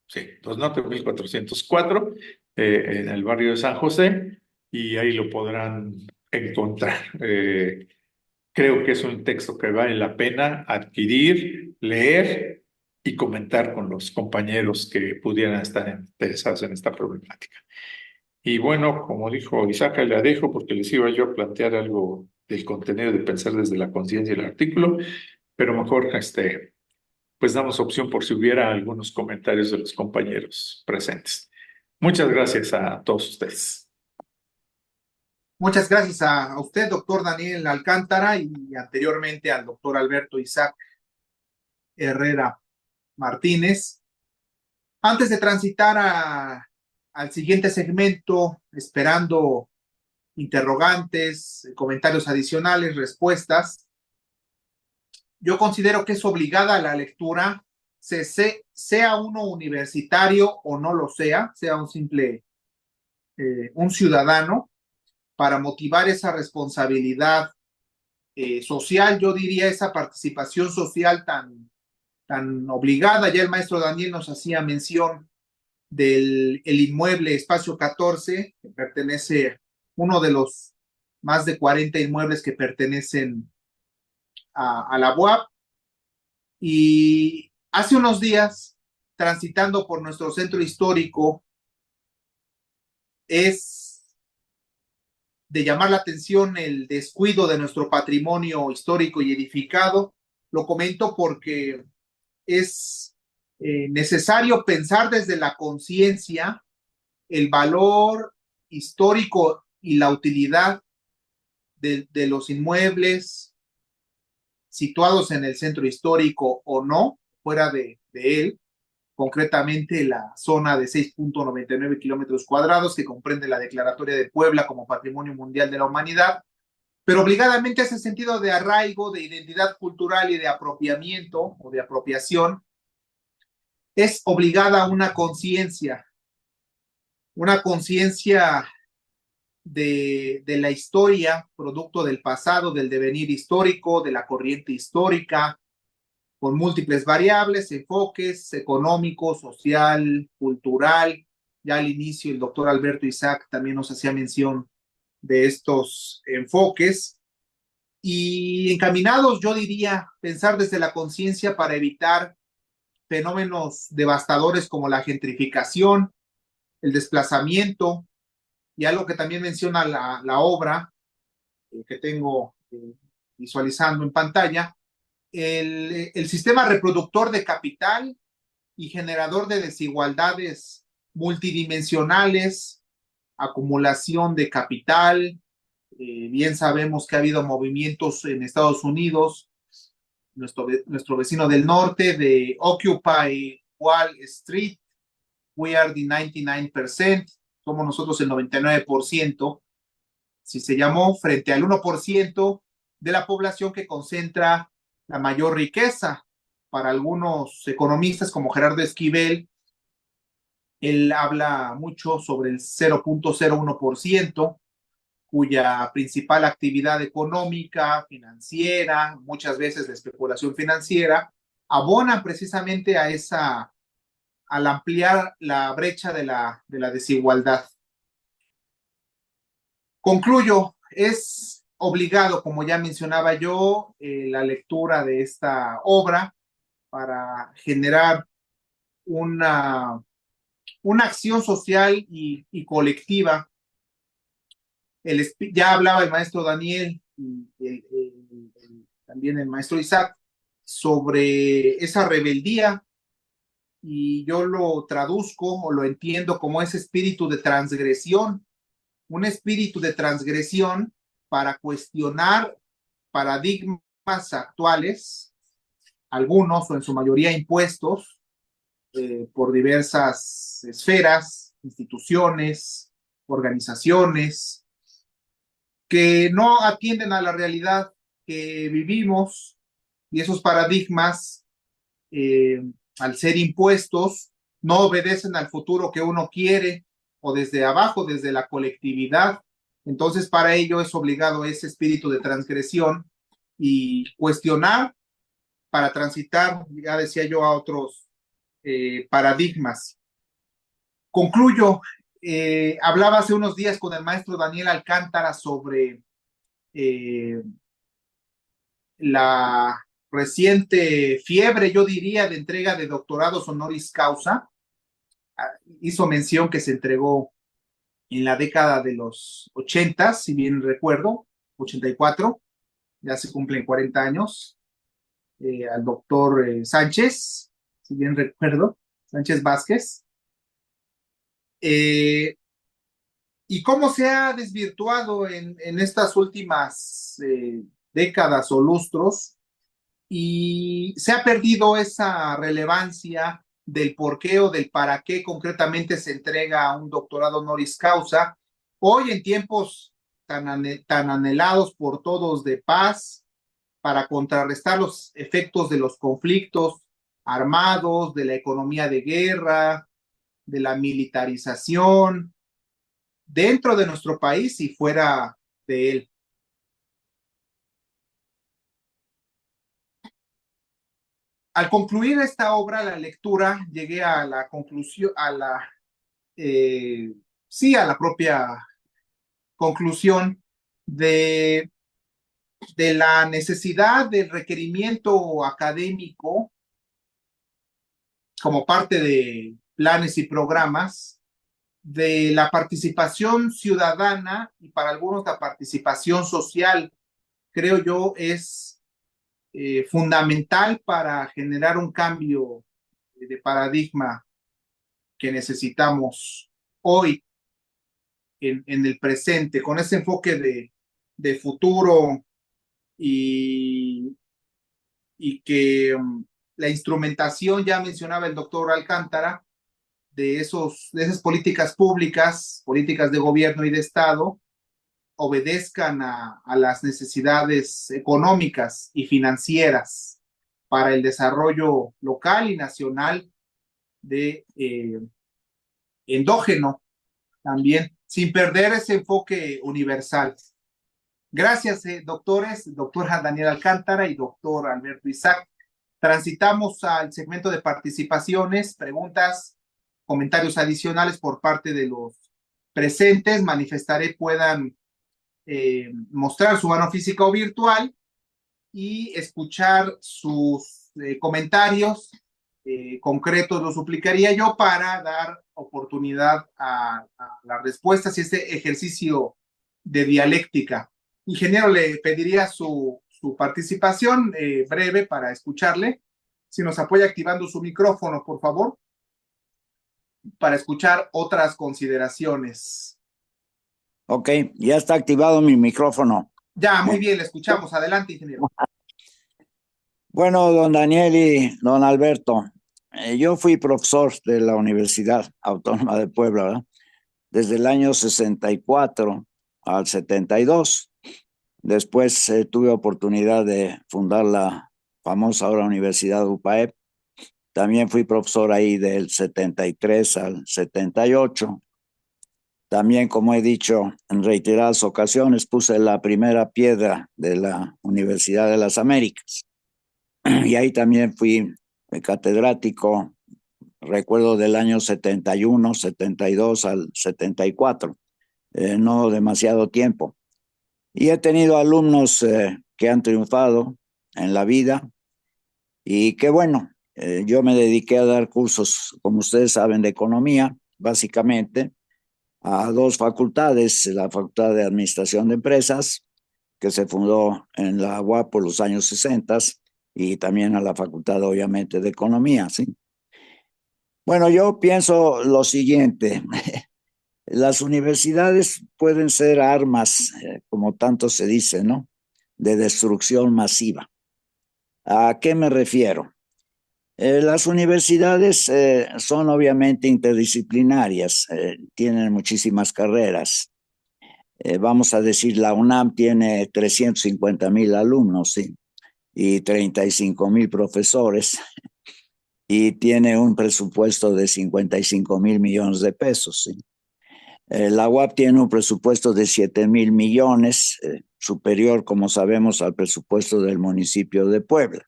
sí, 2 Norte 1404, en el barrio de San José, y ahí lo podrán encontrar. Creo que es un texto que vale la pena adquirir, leer y comentar con los compañeros que pudieran estar interesados en esta problemática. Y bueno, como dijo Isaac, la dejo porque les iba yo a plantear algo del contenido de Pensar desde la conciencia del artículo, pero mejor pues damos opción por si hubiera algunos comentarios de los compañeros presentes. Muchas gracias a todos ustedes. Muchas gracias a usted, doctor Daniel Alcántara, y anteriormente al doctor Alberto Isaac Herrera Martínez. Antes de transitar al siguiente segmento, esperando interrogantes, comentarios adicionales, respuestas, yo considero que es obligada la lectura, sea uno universitario o no lo sea un simple, un ciudadano, para motivar esa responsabilidad social, yo diría esa participación social tan obligada. Ya el maestro Daniel nos hacía mención del el inmueble Espacio 14, que pertenece, uno de los más de 40 inmuebles que pertenecen a la UAP. Y hace unos días, transitando por nuestro centro histórico, es de llamar la atención el descuido de nuestro patrimonio histórico y edificado. Lo comento porque es necesario pensar desde la conciencia el valor histórico y la utilidad de los inmuebles situados en el centro histórico o no, fuera de él, concretamente la zona de 6.99 kilómetros cuadrados que comprende la Declaratoria de Puebla como Patrimonio Mundial de la Humanidad, pero obligadamente ese sentido de arraigo, de identidad cultural y de apropiamiento o de apropiación es obligada a una conciencia de la historia, producto del pasado, del devenir histórico, de la corriente histórica, con múltiples variables, enfoques económico, social, cultural. Ya al inicio el doctor Alberto Isaac también nos hacía mención de estos enfoques y encaminados, yo diría, pensar desde la conciencia para evitar fenómenos devastadores como la gentrificación, el desplazamiento y algo que también menciona la obra que tengo visualizando en pantalla, el sistema reproductor de capital y generador de desigualdades multidimensionales, acumulación de capital, Bien sabemos que ha habido movimientos en Estados Unidos, nuestro vecino del norte, de Occupy Wall Street, we are the 99%, somos nosotros el 99%, si se llamó, frente al 1% de la población que concentra la mayor riqueza. Para algunos economistas como Gerardo Esquivel, él habla mucho sobre el 0.01%, cuya principal actividad económica, financiera, muchas veces de especulación financiera, abonan precisamente a al ampliar la brecha de la desigualdad. Concluyo, es obligado, como ya mencionaba yo, la lectura de esta obra para generar una acción social y colectiva. Ya hablaba el maestro Daniel y también el maestro Isaac sobre esa rebeldía, y yo lo traduzco o lo entiendo como ese espíritu de transgresión, un espíritu de transgresión para cuestionar paradigmas actuales, algunos o en su mayoría impuestos por diversas esferas, instituciones, organizaciones, que no atienden a la realidad que vivimos, y esos paradigmas, al ser impuestos, no obedecen al futuro que uno quiere, o desde abajo, desde la colectividad. Entonces, para ello es obligado ese espíritu de transgresión y cuestionar para transitar, ya decía yo, a otros paradigmas. Concluyo, hablaba hace unos días con el maestro Daniel Alcántara sobre la reciente fiebre, yo diría, de entrega de doctorados honoris causa. Hizo mención que se entregó en la década de los 80, si bien recuerdo, 84, ya se cumplen 40 años, al doctor Sánchez, si bien recuerdo, Sánchez Vázquez. Y cómo se ha desvirtuado en estas últimas décadas o lustros, y se ha perdido esa relevancia del por qué o del para qué concretamente se entrega un doctorado honoris causa. Hoy, en tiempos tan anhelados por todos de paz, para contrarrestar los efectos de los conflictos armados, de la economía de guerra, de la militarización, dentro de nuestro país y fuera de él. Al concluir esta obra, la lectura, llegué a la conclusión, sí, a la propia conclusión de, de la necesidad del requerimiento académico como parte de planes y programas, de la participación ciudadana y para algunos la participación social, creo yo, es fundamental para generar un cambio de paradigma que necesitamos hoy en el presente, con ese enfoque de futuro, y, y que la instrumentación, ya mencionaba el doctor Alcántara, de esas políticas públicas, políticas de gobierno y de Estado, obedezcan a las necesidades económicas y financieras para el desarrollo local y nacional de endógeno también, sin perder ese enfoque universal. Gracias, doctores, doctora Daniel Alcántara y doctor Alberto Isaac. Transitamos al segmento de participaciones, preguntas, comentarios adicionales por parte de los presentes. Manifestaré puedan mostrar su mano física o virtual y escuchar sus comentarios concretos. Lo suplicaría yo para dar oportunidad a las respuestas y este ejercicio de dialéctica. Ingeniero, le pediría su participación breve para escucharle. Si nos apoya activando su micrófono, por favor, para escuchar otras consideraciones. Ok, ya está activado mi micrófono. Ya, muy bien, le escuchamos. Adelante, ingeniero. Bueno, don Daniel y don Alberto, yo fui profesor de la Universidad Autónoma de Puebla, ¿verdad? Desde el año 64 al 72. Después tuve oportunidad de fundar la famosa ahora Universidad UPAEP. También fui profesor ahí del 73 al 78. También, como he dicho en reiteradas ocasiones, puse la primera piedra de la Universidad de las Américas. Y ahí también fui catedrático, recuerdo del año 71, 72 al 74, no demasiado tiempo. Y he tenido alumnos que han triunfado en la vida y qué bueno, yo me dediqué a dar cursos, como ustedes saben, de economía, básicamente, a dos facultades, la Facultad de Administración de Empresas, que se fundó en la UAP por los años 60, y también a la Facultad, obviamente, de Economía, ¿sí? Bueno, yo pienso lo siguiente, las universidades pueden ser armas, como tanto se dice, ¿no? De destrucción masiva. ¿A qué me refiero? Las universidades son obviamente interdisciplinarias, tienen muchísimas carreras. Vamos a decir, la UNAM tiene 350,000 alumnos, ¿sí? Y 35,000 profesores, y tiene un presupuesto de 55,000 millones de pesos, ¿sí? La UAP tiene un presupuesto de 7,000 millones, superior, como sabemos, al presupuesto del municipio de Puebla.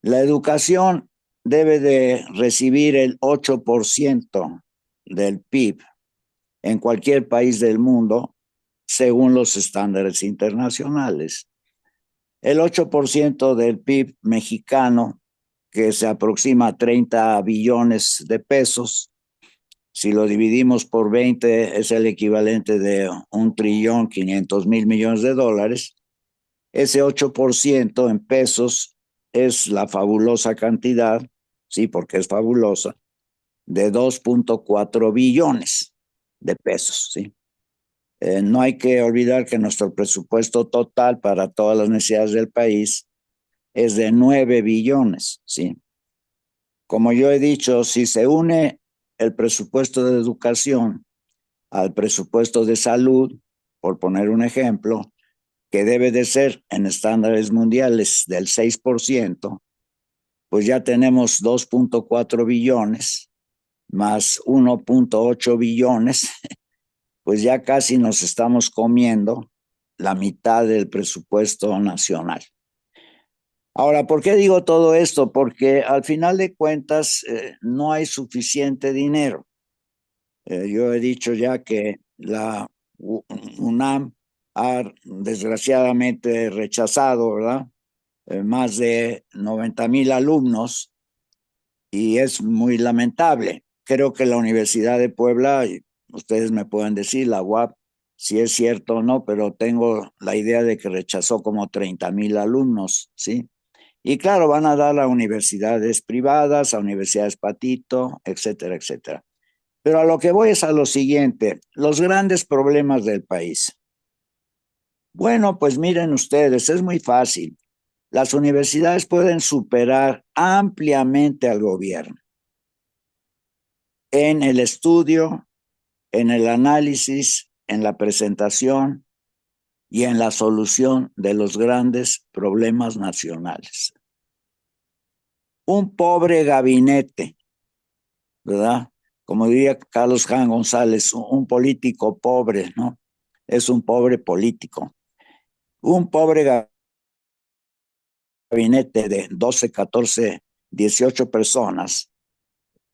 La educación debe de recibir el 8% del PIB en cualquier país del mundo, según los estándares internacionales. El 8% del PIB mexicano, que se aproxima a 30 billones de pesos, si lo dividimos por 20, es el equivalente de 1,500,000 millones de dólares. Ese 8% en pesos es la fabulosa cantidad, sí, porque es fabulosa, de 2,4 billones de pesos, ¿sí? No hay que olvidar que nuestro presupuesto total para todas las necesidades del país es de 9 billones, ¿sí? Como yo he dicho, si se une el presupuesto de educación al presupuesto de salud, por poner un ejemplo, que debe de ser en estándares mundiales del 6%, pues ya tenemos 2,4 billones más 1,8 billones, pues ya casi nos estamos comiendo la mitad del presupuesto nacional. Ahora, ¿por qué digo todo esto? Porque al final de cuentas no hay suficiente dinero. Yo he dicho ya que la UNAM ha desgraciadamente rechazado, ¿verdad? Más de 90,000 alumnos, y es muy lamentable. Creo que la Universidad de Puebla, y ustedes me pueden decir, la UAP, si es cierto o no, pero tengo la idea de que rechazó como 30,000 alumnos, ¿sí? Y claro, van a dar a universidades privadas, a universidades patito, etcétera, etcétera. Pero a lo que voy es a lo siguiente, los grandes problemas del país. Bueno, pues miren ustedes, es muy fácil. Las universidades pueden superar ampliamente al gobierno en el estudio, en el análisis, en la presentación y en la solución de los grandes problemas nacionales. Un pobre gabinete, ¿verdad? Como diría Carlos Jan González, un político pobre, ¿no? Es un pobre político. Un pobre gabinete de 12, 14, 18 personas,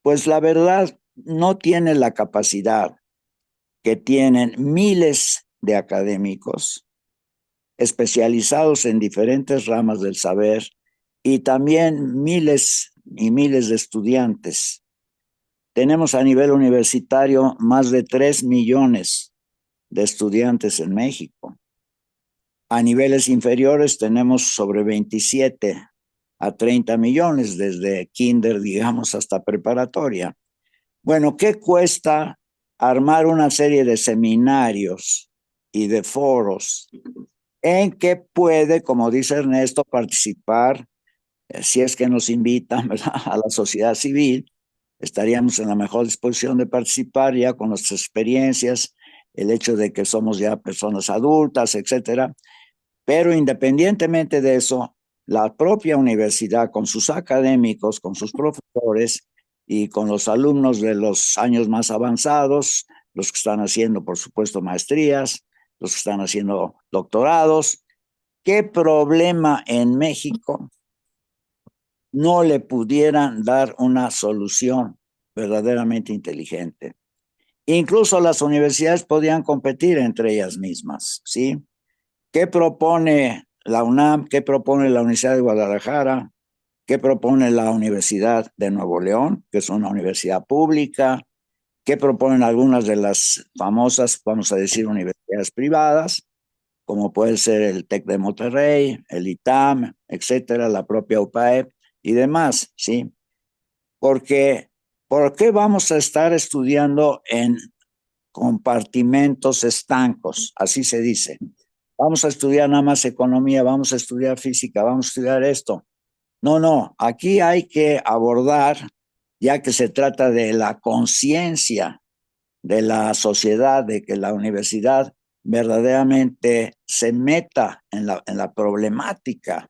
pues la verdad no tiene la capacidad que tienen miles de académicos especializados en diferentes ramas del saber, y también miles y miles de estudiantes. Tenemos a nivel universitario más de 3 millones de estudiantes en México. A niveles inferiores tenemos sobre 27 a 30 millones, desde kinder, digamos, hasta preparatoria. Bueno, ¿qué cuesta armar una serie de seminarios y de foros en que puede, como dice Ernesto, participar, si es que nos invitan, ¿verdad?, a la sociedad civil. Estaríamos en la mejor disposición de participar ya con nuestras experiencias, el hecho de que somos ya personas adultas, etcétera. Pero independientemente de eso, la propia universidad, con sus académicos, con sus profesores y con los alumnos de los años más avanzados, los que están haciendo, por supuesto, maestrías, los que están haciendo doctorados, ¿qué problema en México no le pudieran dar una solución verdaderamente inteligente? Incluso las universidades podían competir entre ellas mismas, ¿sí? ¿Qué propone la UNAM? ¿Qué propone la Universidad de Guadalajara? ¿Qué propone la Universidad de Nuevo León, que es una universidad pública? ¿Qué proponen algunas de las famosas, vamos a decir, universidades privadas, como puede ser el TEC de Monterrey, el ITAM, etcétera, la propia UPAEP y demás, ¿sí? Porque, ¿por qué vamos a estar estudiando en compartimentos estancos? Así se dice. Vamos a estudiar nada más economía, vamos a estudiar física, vamos a estudiar esto. No, aquí hay que abordar, ya que se trata de la conciencia de la sociedad, de que la universidad verdaderamente se meta en la problemática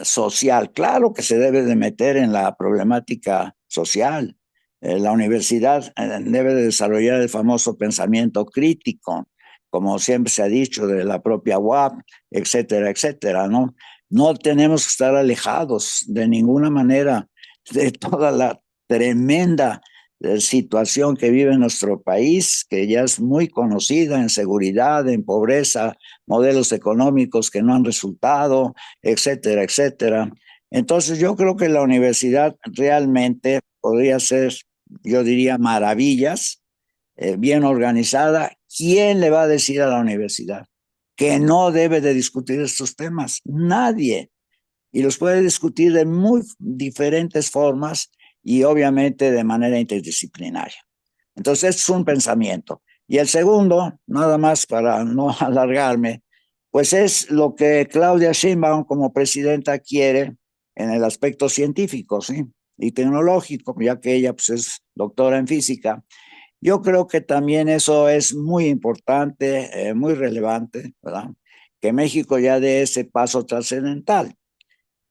social. Claro que se debe de meter en la problemática social. La universidad debe de desarrollar el famoso pensamiento crítico, como siempre se ha dicho, de la propia UAP, etcétera, etcétera, ¿no? No tenemos que estar alejados de ninguna manera de toda la tremenda situación que vive nuestro país, que ya es muy conocida en seguridad, en pobreza, modelos económicos que no han resultado, etcétera, etcétera. Entonces yo creo que la universidad realmente podría ser, yo diría, maravillas, bien organizada. ¿Quién le va a decir a la universidad que no debe de discutir estos temas? Nadie. Y los puede discutir de muy diferentes formas y obviamente de manera interdisciplinaria. Entonces, es un pensamiento. Y el segundo, nada más para no alargarme, pues es lo que Claudia Sheinbaum como presidenta quiere en el aspecto científico, ¿sí?, y tecnológico, ya que ella pues, es doctora en física. Yo creo que también eso es muy importante, muy relevante, ¿verdad? Que México ya dé ese paso trascendental.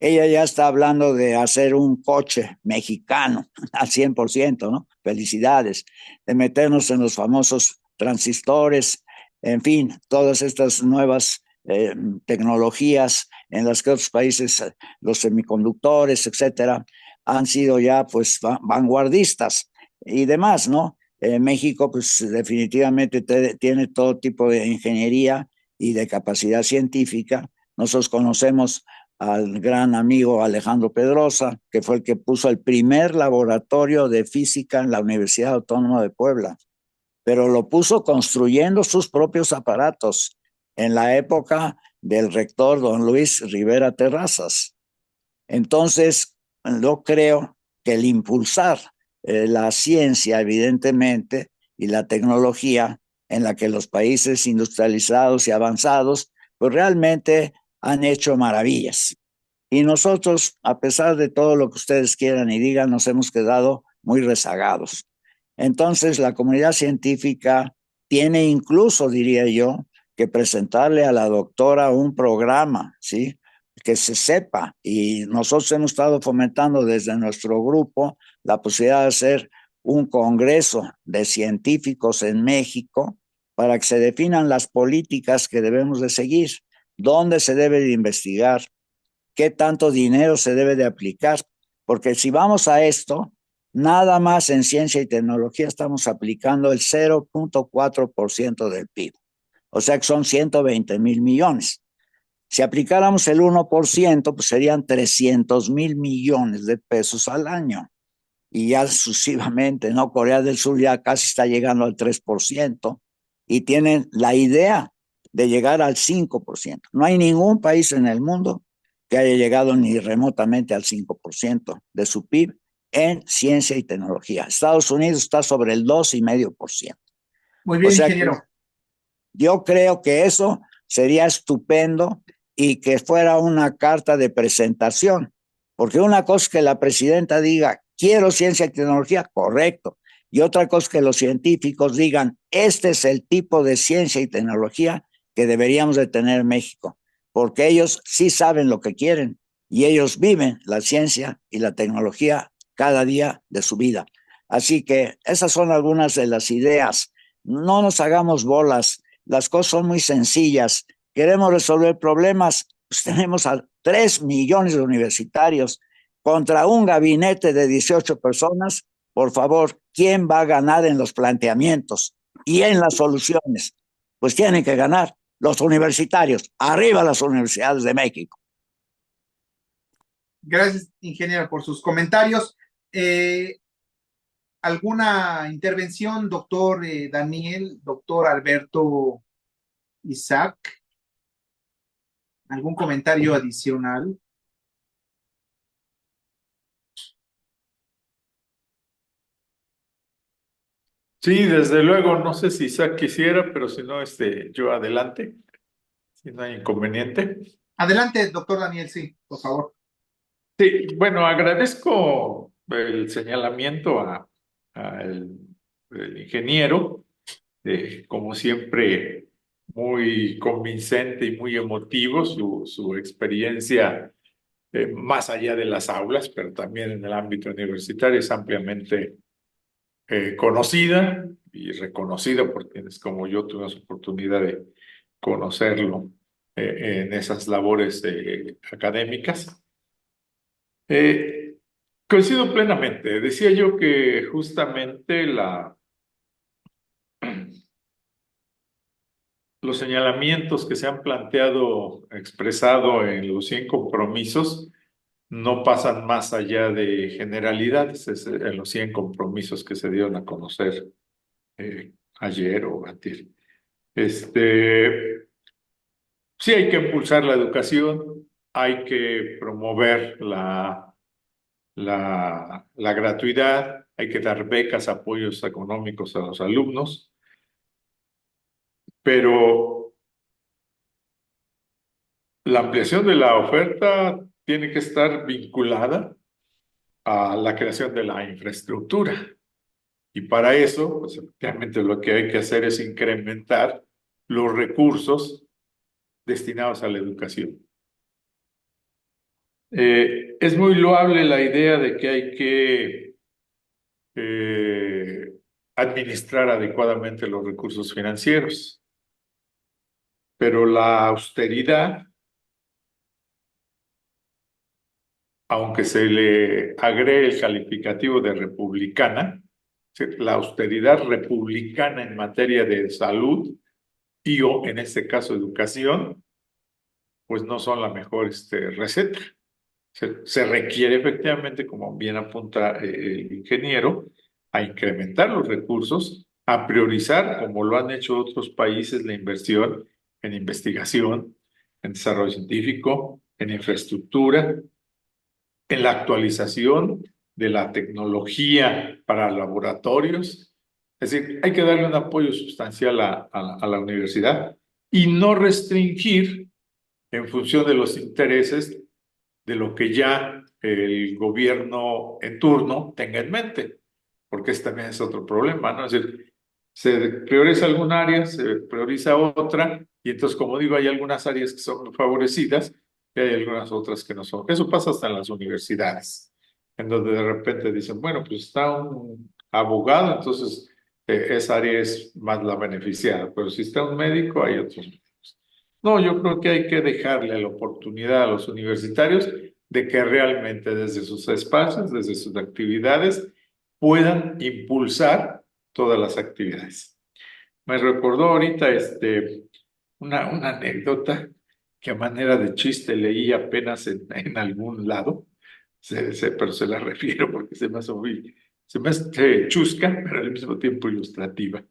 Ella ya está hablando de hacer un coche mexicano al 100%, ¿no? Felicidades. De meternos en los famosos transistores, en fin, todas estas nuevas tecnologías en las que otros países, los semiconductores, etcétera, han sido ya pues vanguardistas y demás, ¿no? México pues definitivamente tiene todo tipo de ingeniería y de capacidad científica. Nosotros conocemos al gran amigo Alejandro Pedrosa, que fue el que puso el primer laboratorio de física en la Universidad Autónoma de Puebla, pero lo puso construyendo sus propios aparatos en la época del rector don Luis Rivera Terrazas. Entonces, yo creo que el impulsar la ciencia, evidentemente, y la tecnología en la que los países industrializados y avanzados, pues realmente han hecho maravillas. Y nosotros, a pesar de todo lo que ustedes quieran y digan, nos hemos quedado muy rezagados. Entonces, la comunidad científica tiene incluso, diría yo, que presentarle a la doctora un programa, ¿sí?, que se sepa. Y nosotros hemos estado fomentando desde nuestro grupo la posibilidad de hacer un congreso de científicos en México para que se definan las políticas que debemos de seguir, dónde se debe de investigar, qué tanto dinero se debe de aplicar, porque si vamos a esto, nada más en ciencia y tecnología estamos aplicando el 0.4% del PIB, o sea que son 120,000 millones. Si aplicáramos el 1%, pues serían 300,000 millones de pesos al año. Y ya sucesivamente, ¿no? Corea del Sur ya casi está llegando al 3% y tienen la idea de llegar al 5%. No hay ningún país en el mundo que haya llegado ni remotamente al 5% de su PIB en ciencia y tecnología. Estados Unidos está sobre el 2,5%. Muy O bien, sea que ingeniero. yo creo que eso sería estupendo y que fuera una carta de presentación, porque una cosa es que la presidenta diga, quiero ciencia y tecnología, correcto, y otra cosa es que los científicos digan, este es el tipo de ciencia y tecnología que deberíamos de tener en México, porque ellos sí saben lo que quieren y ellos viven la ciencia y la tecnología cada día de su vida. Así que esas son algunas de las ideas. No nos hagamos bolas, las cosas son muy sencillas. Queremos resolver problemas, pues tenemos a 3 millones de universitarios contra un gabinete de 18 personas. Por favor, ¿quién va a ganar en los planteamientos y en las soluciones? Pues tienen que ganar los universitarios. Arriba las universidades de México. Gracias, ingeniero, por sus comentarios. ¿Alguna intervención, doctor Daniel, doctor Alberto Isaac? ¿Algún comentario adicional? Sí, desde luego, no sé si Isaac quisiera, pero si no, yo adelante, si no hay inconveniente. Adelante, doctor Daniel, sí, por favor. Sí, bueno, agradezco el señalamiento al ingeniero, como siempre, muy convincente y muy emotivo su experiencia, más allá de las aulas, pero también en el ámbito universitario, es ampliamente conocida y reconocida por quienes como yo tuvimos oportunidad de conocerlo en esas labores académicas. Coincido plenamente. Decía yo que justamente los señalamientos que se han planteado, expresado en los 100 compromisos, no pasan más allá de generalidades, en los 100 compromisos que se dieron a conocer ayer o antier. Sí hay que impulsar la educación, hay que promover la gratuidad, hay que dar becas, apoyos económicos a los alumnos, pero la ampliación de la oferta tiene que estar vinculada a la creación de la infraestructura. Y para eso, pues efectivamente lo que hay que hacer es incrementar los recursos destinados a la educación. Es muy loable la idea de que hay que administrar adecuadamente los recursos financieros, pero la austeridad, aunque se le agregue el calificativo de republicana, la austeridad republicana en materia de salud y o en este caso educación, pues no son la mejor receta. Se requiere efectivamente, como bien apunta el ingeniero, a incrementar los recursos, a priorizar, como lo han hecho otros países, la inversión en investigación, en desarrollo científico, en infraestructura, en la actualización de la tecnología para laboratorios. Es decir, hay que darle un apoyo sustancial a la universidad y no restringir en función de los intereses de lo que ya el gobierno en turno tenga en mente, porque ese también es otro problema, ¿no? Es decir, se prioriza alguna área, se prioriza otra, y entonces, como digo, hay algunas áreas que son favorecidas y hay algunas otras que no son. Eso pasa hasta en las universidades, en donde de repente dicen, bueno, pues está un abogado, entonces esa área es más la beneficiada, pero si está un médico, hay otros. No, yo creo que hay que dejarle la oportunidad a los universitarios de que realmente desde sus espacios, desde sus actividades, puedan impulsar todas las actividades. Me recordó ahorita una anécdota que a manera de chiste leí apenas en algún lado, pero se la refiero porque se me hace chusca, pero al mismo tiempo ilustrativa.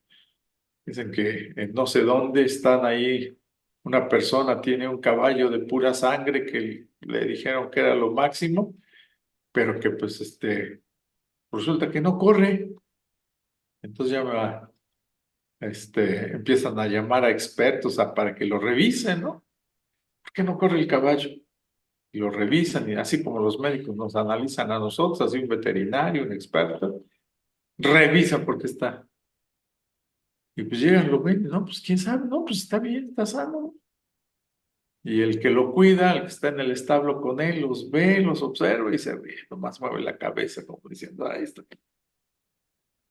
Dicen que en no sé dónde están ahí, una persona tiene un caballo de pura sangre que le dijeron que era lo máximo, pero que pues resulta que no corre. Entonces llama empiezan a llamar a expertos para que lo revisen, ¿no? ¿Por qué no corre el caballo? Y lo revisan, y así como los médicos nos analizan a nosotros, así un veterinario, un experto, revisa por qué está. Y pues llegan, lo ven, no, pues quién sabe, no, pues está bien, está sano. Y el que lo cuida, el que está en el establo con él, los ve, los observa y se ríe, nomás mueve la cabeza como diciendo, ahí está.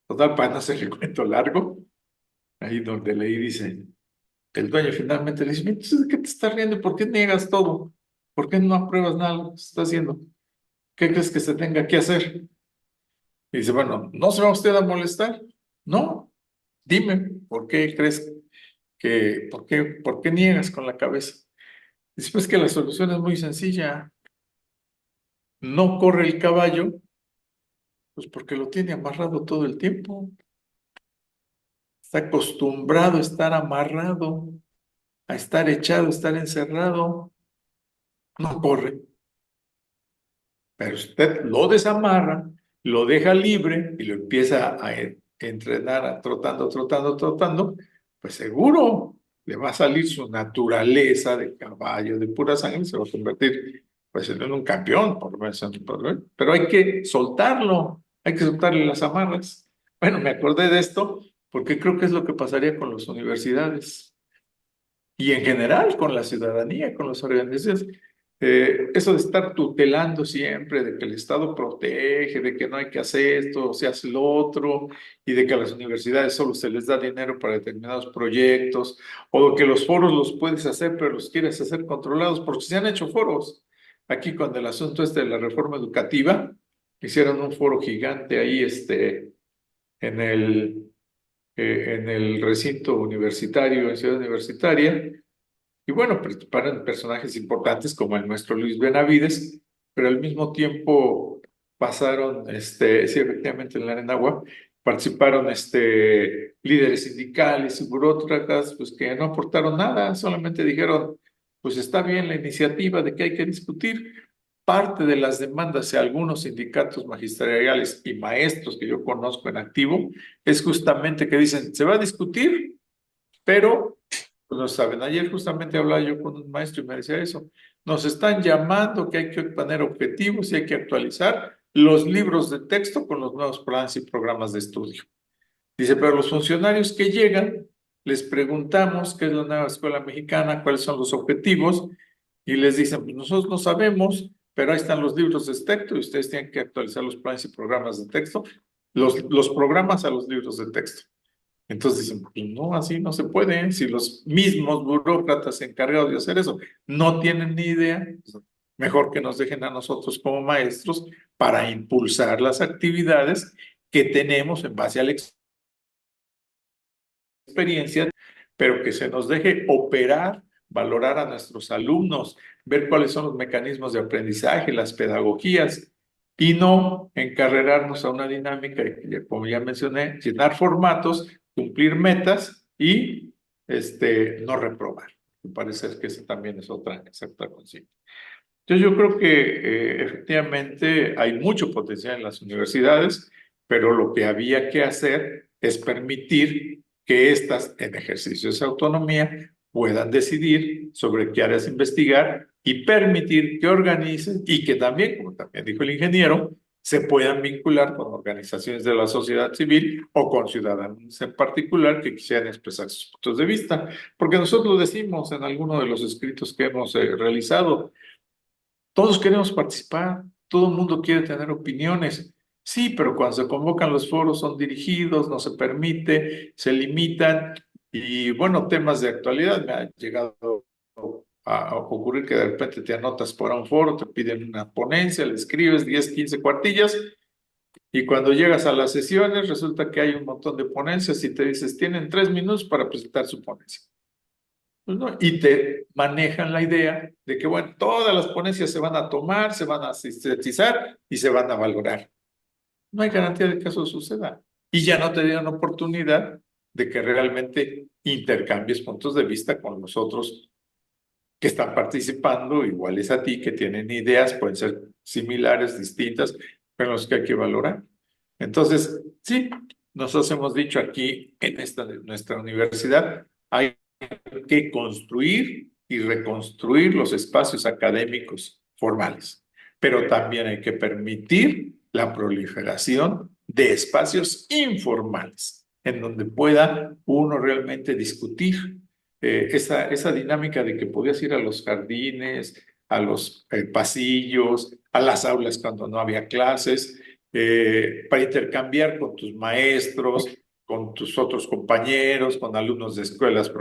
Total, para no hacerle cuento largo, ahí donde leí dice, el dueño finalmente le dice, "Mira, entonces, ¿de qué te estás riendo? ¿Por qué niegas todo? ¿Por qué no apruebas nada de lo que se está haciendo? ¿Qué crees que se tenga que hacer?" Y dice, bueno, ¿no se va usted a molestar? No, dime, ¿por qué crees por qué niegas con la cabeza? Dice, pues que la solución es muy sencilla. No corre el caballo, pues porque lo tiene amarrado todo el tiempo. Está acostumbrado a estar amarrado, a estar echado, a estar encerrado. No corre. Pero usted lo desamarra, lo deja libre y lo empieza a entrenar, trotando, trotando, trotando, pues seguro le va a salir su naturaleza de caballo, de pura sangre, se va a convertir pues en un campeón, por lo menos, pero hay que soltarlo, hay que soltarle las amarras. Bueno, me acordé de esto porque creo que es lo que pasaría con las universidades y en general con la ciudadanía, con las organizaciones. Eso de estar tutelando siempre, de que el Estado protege, de que no hay que hacer esto, se hace lo otro, y de que a las universidades solo se les da dinero para determinados proyectos, o de que los foros los puedes hacer, pero los quieres hacer controlados, porque se han hecho foros. Aquí con el asunto de la reforma educativa, hicieron un foro gigante ahí en el recinto universitario, en Ciudad Universitaria, y bueno, participaron personajes importantes como el maestro Luis Benavides, pero al mismo tiempo pasaron, sí, efectivamente en la Arenagua, participaron líderes sindicales y burócratas, pues que no aportaron nada, solamente dijeron, pues está bien la iniciativa de que hay que discutir. Parte de las demandas de algunos sindicatos magisteriales y maestros que yo conozco en activo es justamente que dicen, se va a discutir, pero pues no saben. Ayer justamente hablaba yo con un maestro y me decía eso. Nos están llamando que hay que poner objetivos y hay que actualizar los libros de texto con los nuevos planes y programas de estudio. Dice, pero los funcionarios que llegan, les preguntamos qué es la nueva escuela mexicana, cuáles son los objetivos, y les dicen, pues nosotros no sabemos, pero ahí están los libros de texto y ustedes tienen que actualizar los planes y programas de texto, los programas a los libros de texto. Entonces dicen, pues no, así no se puede, ¿eh? Si los mismos burócratas encargados de hacer eso no tienen ni idea, pues, mejor que nos dejen a nosotros como maestros para impulsar las actividades que tenemos en base a la experiencia, pero que se nos deje operar, valorar a nuestros alumnos, ver cuáles son los mecanismos de aprendizaje, las pedagogías, y no encarrerarnos a una dinámica, como ya mencioné, llenar formatos, cumplir metas y no reprobar. Me parece que esa también es otra consigna. Entonces yo creo que efectivamente hay mucho potencial en las universidades, pero lo que había que hacer es permitir que estas, en ejercicio de esa autonomía, puedan decidir sobre qué áreas investigar y permitir que organicen y que también, como también dijo el ingeniero, se puedan vincular con organizaciones de la sociedad civil o con ciudadanos en particular que quisieran expresar sus puntos de vista. Porque nosotros lo decimos en alguno de los escritos que hemos realizado. Todos queremos participar, todo el mundo quiere tener opiniones. Sí, pero cuando se convocan los foros son dirigidos, no se permite, se limitan. Y bueno, temas de actualidad, me ha llegado a ocurrir que de repente te anotas para un foro, te piden una ponencia, le escribes 10, 15 cuartillas y cuando llegas a las sesiones resulta que hay un montón de ponencias y te dices, tienen 3 minutos para presentar su ponencia. Pues no, y te manejan la idea de que, bueno, todas las ponencias se van a tomar, se van a sintetizar y se van a valorar. No hay garantía de que eso suceda. Y ya no te dieron oportunidad de que realmente intercambies puntos de vista con los otros que están participando, iguales a ti, que tienen ideas, pueden ser similares, distintas, pero los que hay que valorar. Entonces, sí, nosotros hemos dicho aquí en nuestra universidad, hay que construir y reconstruir los espacios académicos formales, pero también hay que permitir la proliferación de espacios informales, en donde pueda uno realmente discutir esa dinámica de que podías ir a los jardines, a los pasillos, a las aulas cuando no había clases, para intercambiar con tus maestros, con tus otros compañeros, con alumnos de escuelas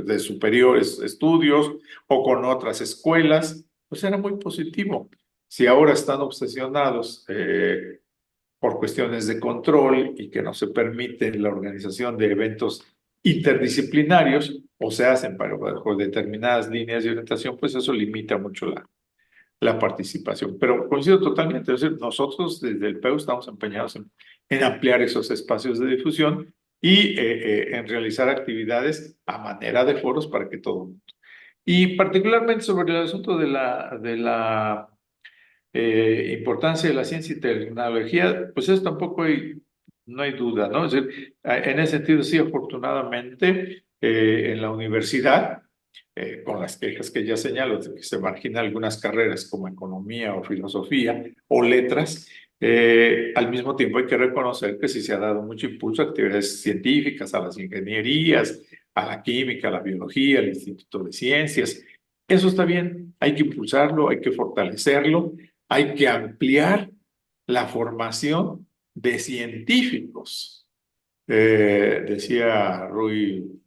de superiores estudios o con otras escuelas, pues era muy positivo. Si ahora están obsesionados por cuestiones de control y que no se permite la organización de eventos interdisciplinarios o se hacen bajo determinadas líneas de orientación, pues eso limita mucho la participación. Pero coincido totalmente, es decir, nosotros desde el PEU estamos empeñados en ampliar esos espacios de difusión y en realizar actividades a manera de foros para que todo el mundo. Y particularmente sobre el asunto de la importancia de la ciencia y tecnología, pues eso tampoco no hay duda, ¿no? Es decir, en ese sentido, sí, afortunadamente, en la universidad, con las quejas que ya señalo, de que se marginan algunas carreras como economía o filosofía o letras, al mismo tiempo hay que reconocer que sí se ha dado mucho impulso a actividades científicas, a las ingenierías, a la química, a la biología, al Instituto de Ciencias. Eso está bien, hay que impulsarlo, hay que fortalecerlo, hay que ampliar la formación de científicos. Decía Rui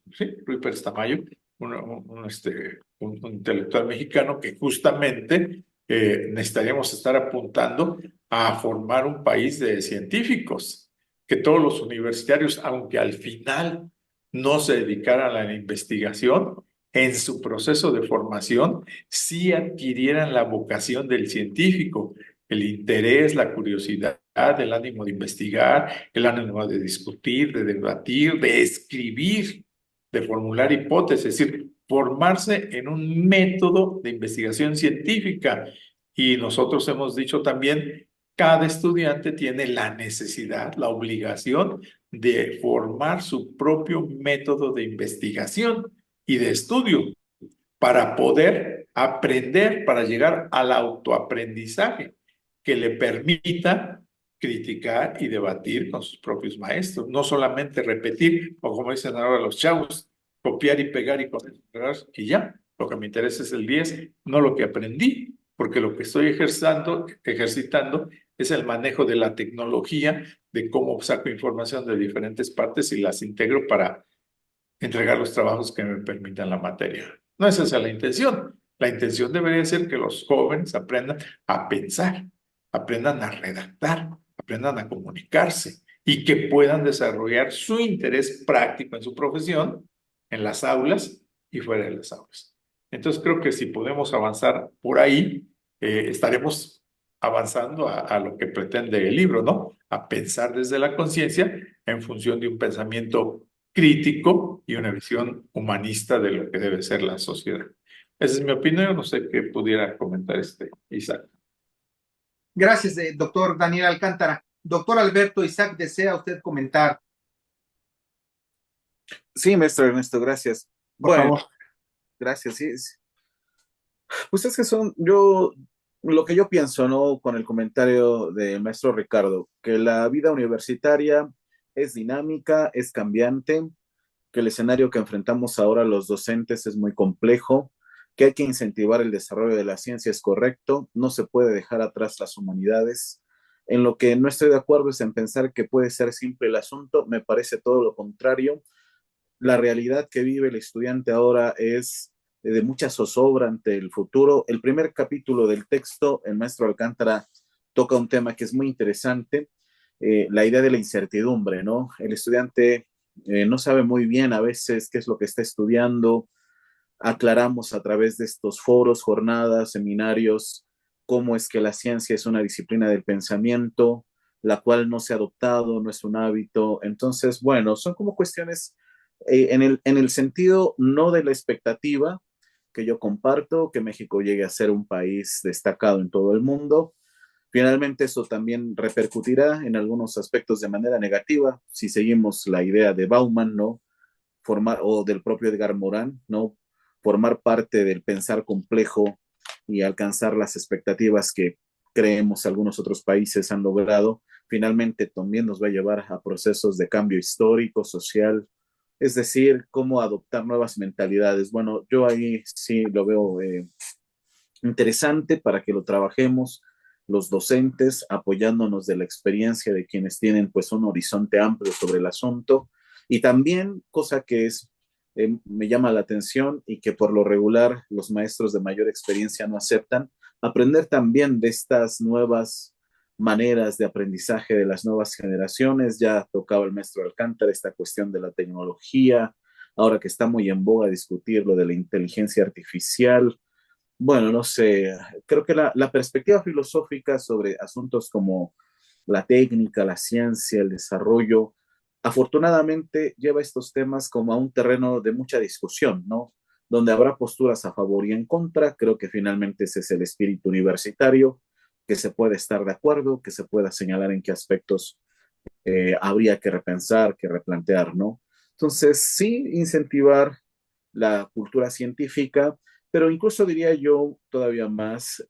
Pérez Tamayo, un intelectual mexicano, que justamente necesitaríamos estar apuntando a formar un país de científicos, que todos los universitarios, aunque al final no se dedicaran a la investigación, en su proceso de formación sí adquirieran la vocación del científico, el interés, la curiosidad, el ánimo de investigar, el ánimo de discutir, de debatir, de escribir, de formular hipótesis, es decir, formarse en un método de investigación científica. Y nosotros hemos dicho también, cada estudiante tiene la necesidad, la obligación de formar su propio método de investigación y de estudio para poder aprender, para llegar al autoaprendizaje que le permita criticar y debatir con sus propios maestros, no solamente repetir, o como dicen ahora los chavos, copiar y pegar y copiar y ya. Lo que me interesa es el 10, no lo que aprendí, porque lo que estoy ejercitando es el manejo de la tecnología, de cómo saco información de diferentes partes y las integro para entregar los trabajos que me permitan la materia. No es esa la intención. La intención debería ser que los jóvenes aprendan a pensar, aprendan a redactar, aprendan a comunicarse y que puedan desarrollar su interés práctico en su profesión, en las aulas y fuera de las aulas. Entonces creo que si podemos avanzar por ahí, estaremos avanzando a lo que pretende el libro, ¿no? A pensar desde la conciencia en función de un pensamiento crítico y una visión humanista de lo que debe ser la sociedad. Esa es mi opinión, no sé qué pudiera comentar Isaac. Gracias, doctor Daniel Alcántara. Doctor Alberto Isaac, ¿desea usted comentar? Sí, maestro Ernesto, gracias. Por favor. Gracias, sí. Pues es que lo que yo pienso, ¿no? Con el comentario del maestro Ricardo, que la vida universitaria es dinámica, es cambiante, que el escenario que enfrentamos ahora los docentes es muy complejo, que hay que incentivar el desarrollo de la ciencia es correcto, no se puede dejar atrás las humanidades. En lo que no estoy de acuerdo es en pensar que puede ser simple el asunto, me parece todo lo contrario. La realidad que vive el estudiante ahora es de mucha zozobra ante el futuro. El primer capítulo del texto, el maestro Alcántara toca un tema que es muy interesante, la idea de la incertidumbre, ¿no? El estudiante no sabe muy bien a veces qué es lo que está estudiando. Aclaramos a través de estos foros, jornadas, seminarios, cómo es que la ciencia es una disciplina del pensamiento, la cual no se ha adoptado, no es un hábito. Entonces, bueno, son como cuestiones en el sentido no de la expectativa que yo comparto, que México llegue a ser un país destacado en todo el mundo, Finalmente, eso también repercutirá en algunos aspectos de manera negativa si seguimos la idea de Bauman, ¿no? Formar, o del propio Edgar Morin, ¿no? Formar parte del pensar complejo y alcanzar las expectativas que creemos algunos otros países han logrado, finalmente también nos va a llevar a procesos de cambio histórico, social, es decir, cómo adoptar nuevas mentalidades. Bueno, yo ahí sí lo veo interesante para que lo trabajemos los docentes, apoyándonos de la experiencia de quienes tienen pues un horizonte amplio sobre el asunto y también, cosa que me llama la atención y que por lo regular los maestros de mayor experiencia no aceptan, aprender también de estas nuevas maneras de aprendizaje de las nuevas generaciones. Ya tocaba el maestro Alcántara esta cuestión de la tecnología, ahora que está muy en boga discutir lo de la inteligencia artificial. Bueno, no sé, creo que la perspectiva filosófica sobre asuntos como la técnica, la ciencia, el desarrollo, afortunadamente lleva estos temas como a un terreno de mucha discusión, ¿no? Donde habrá posturas a favor y en contra. Creo que finalmente ese es el espíritu universitario, que se puede estar de acuerdo, que se pueda señalar en qué aspectos habría que repensar, que replantear, ¿no? Entonces, sí, incentivar la cultura científica, pero incluso diría yo todavía más,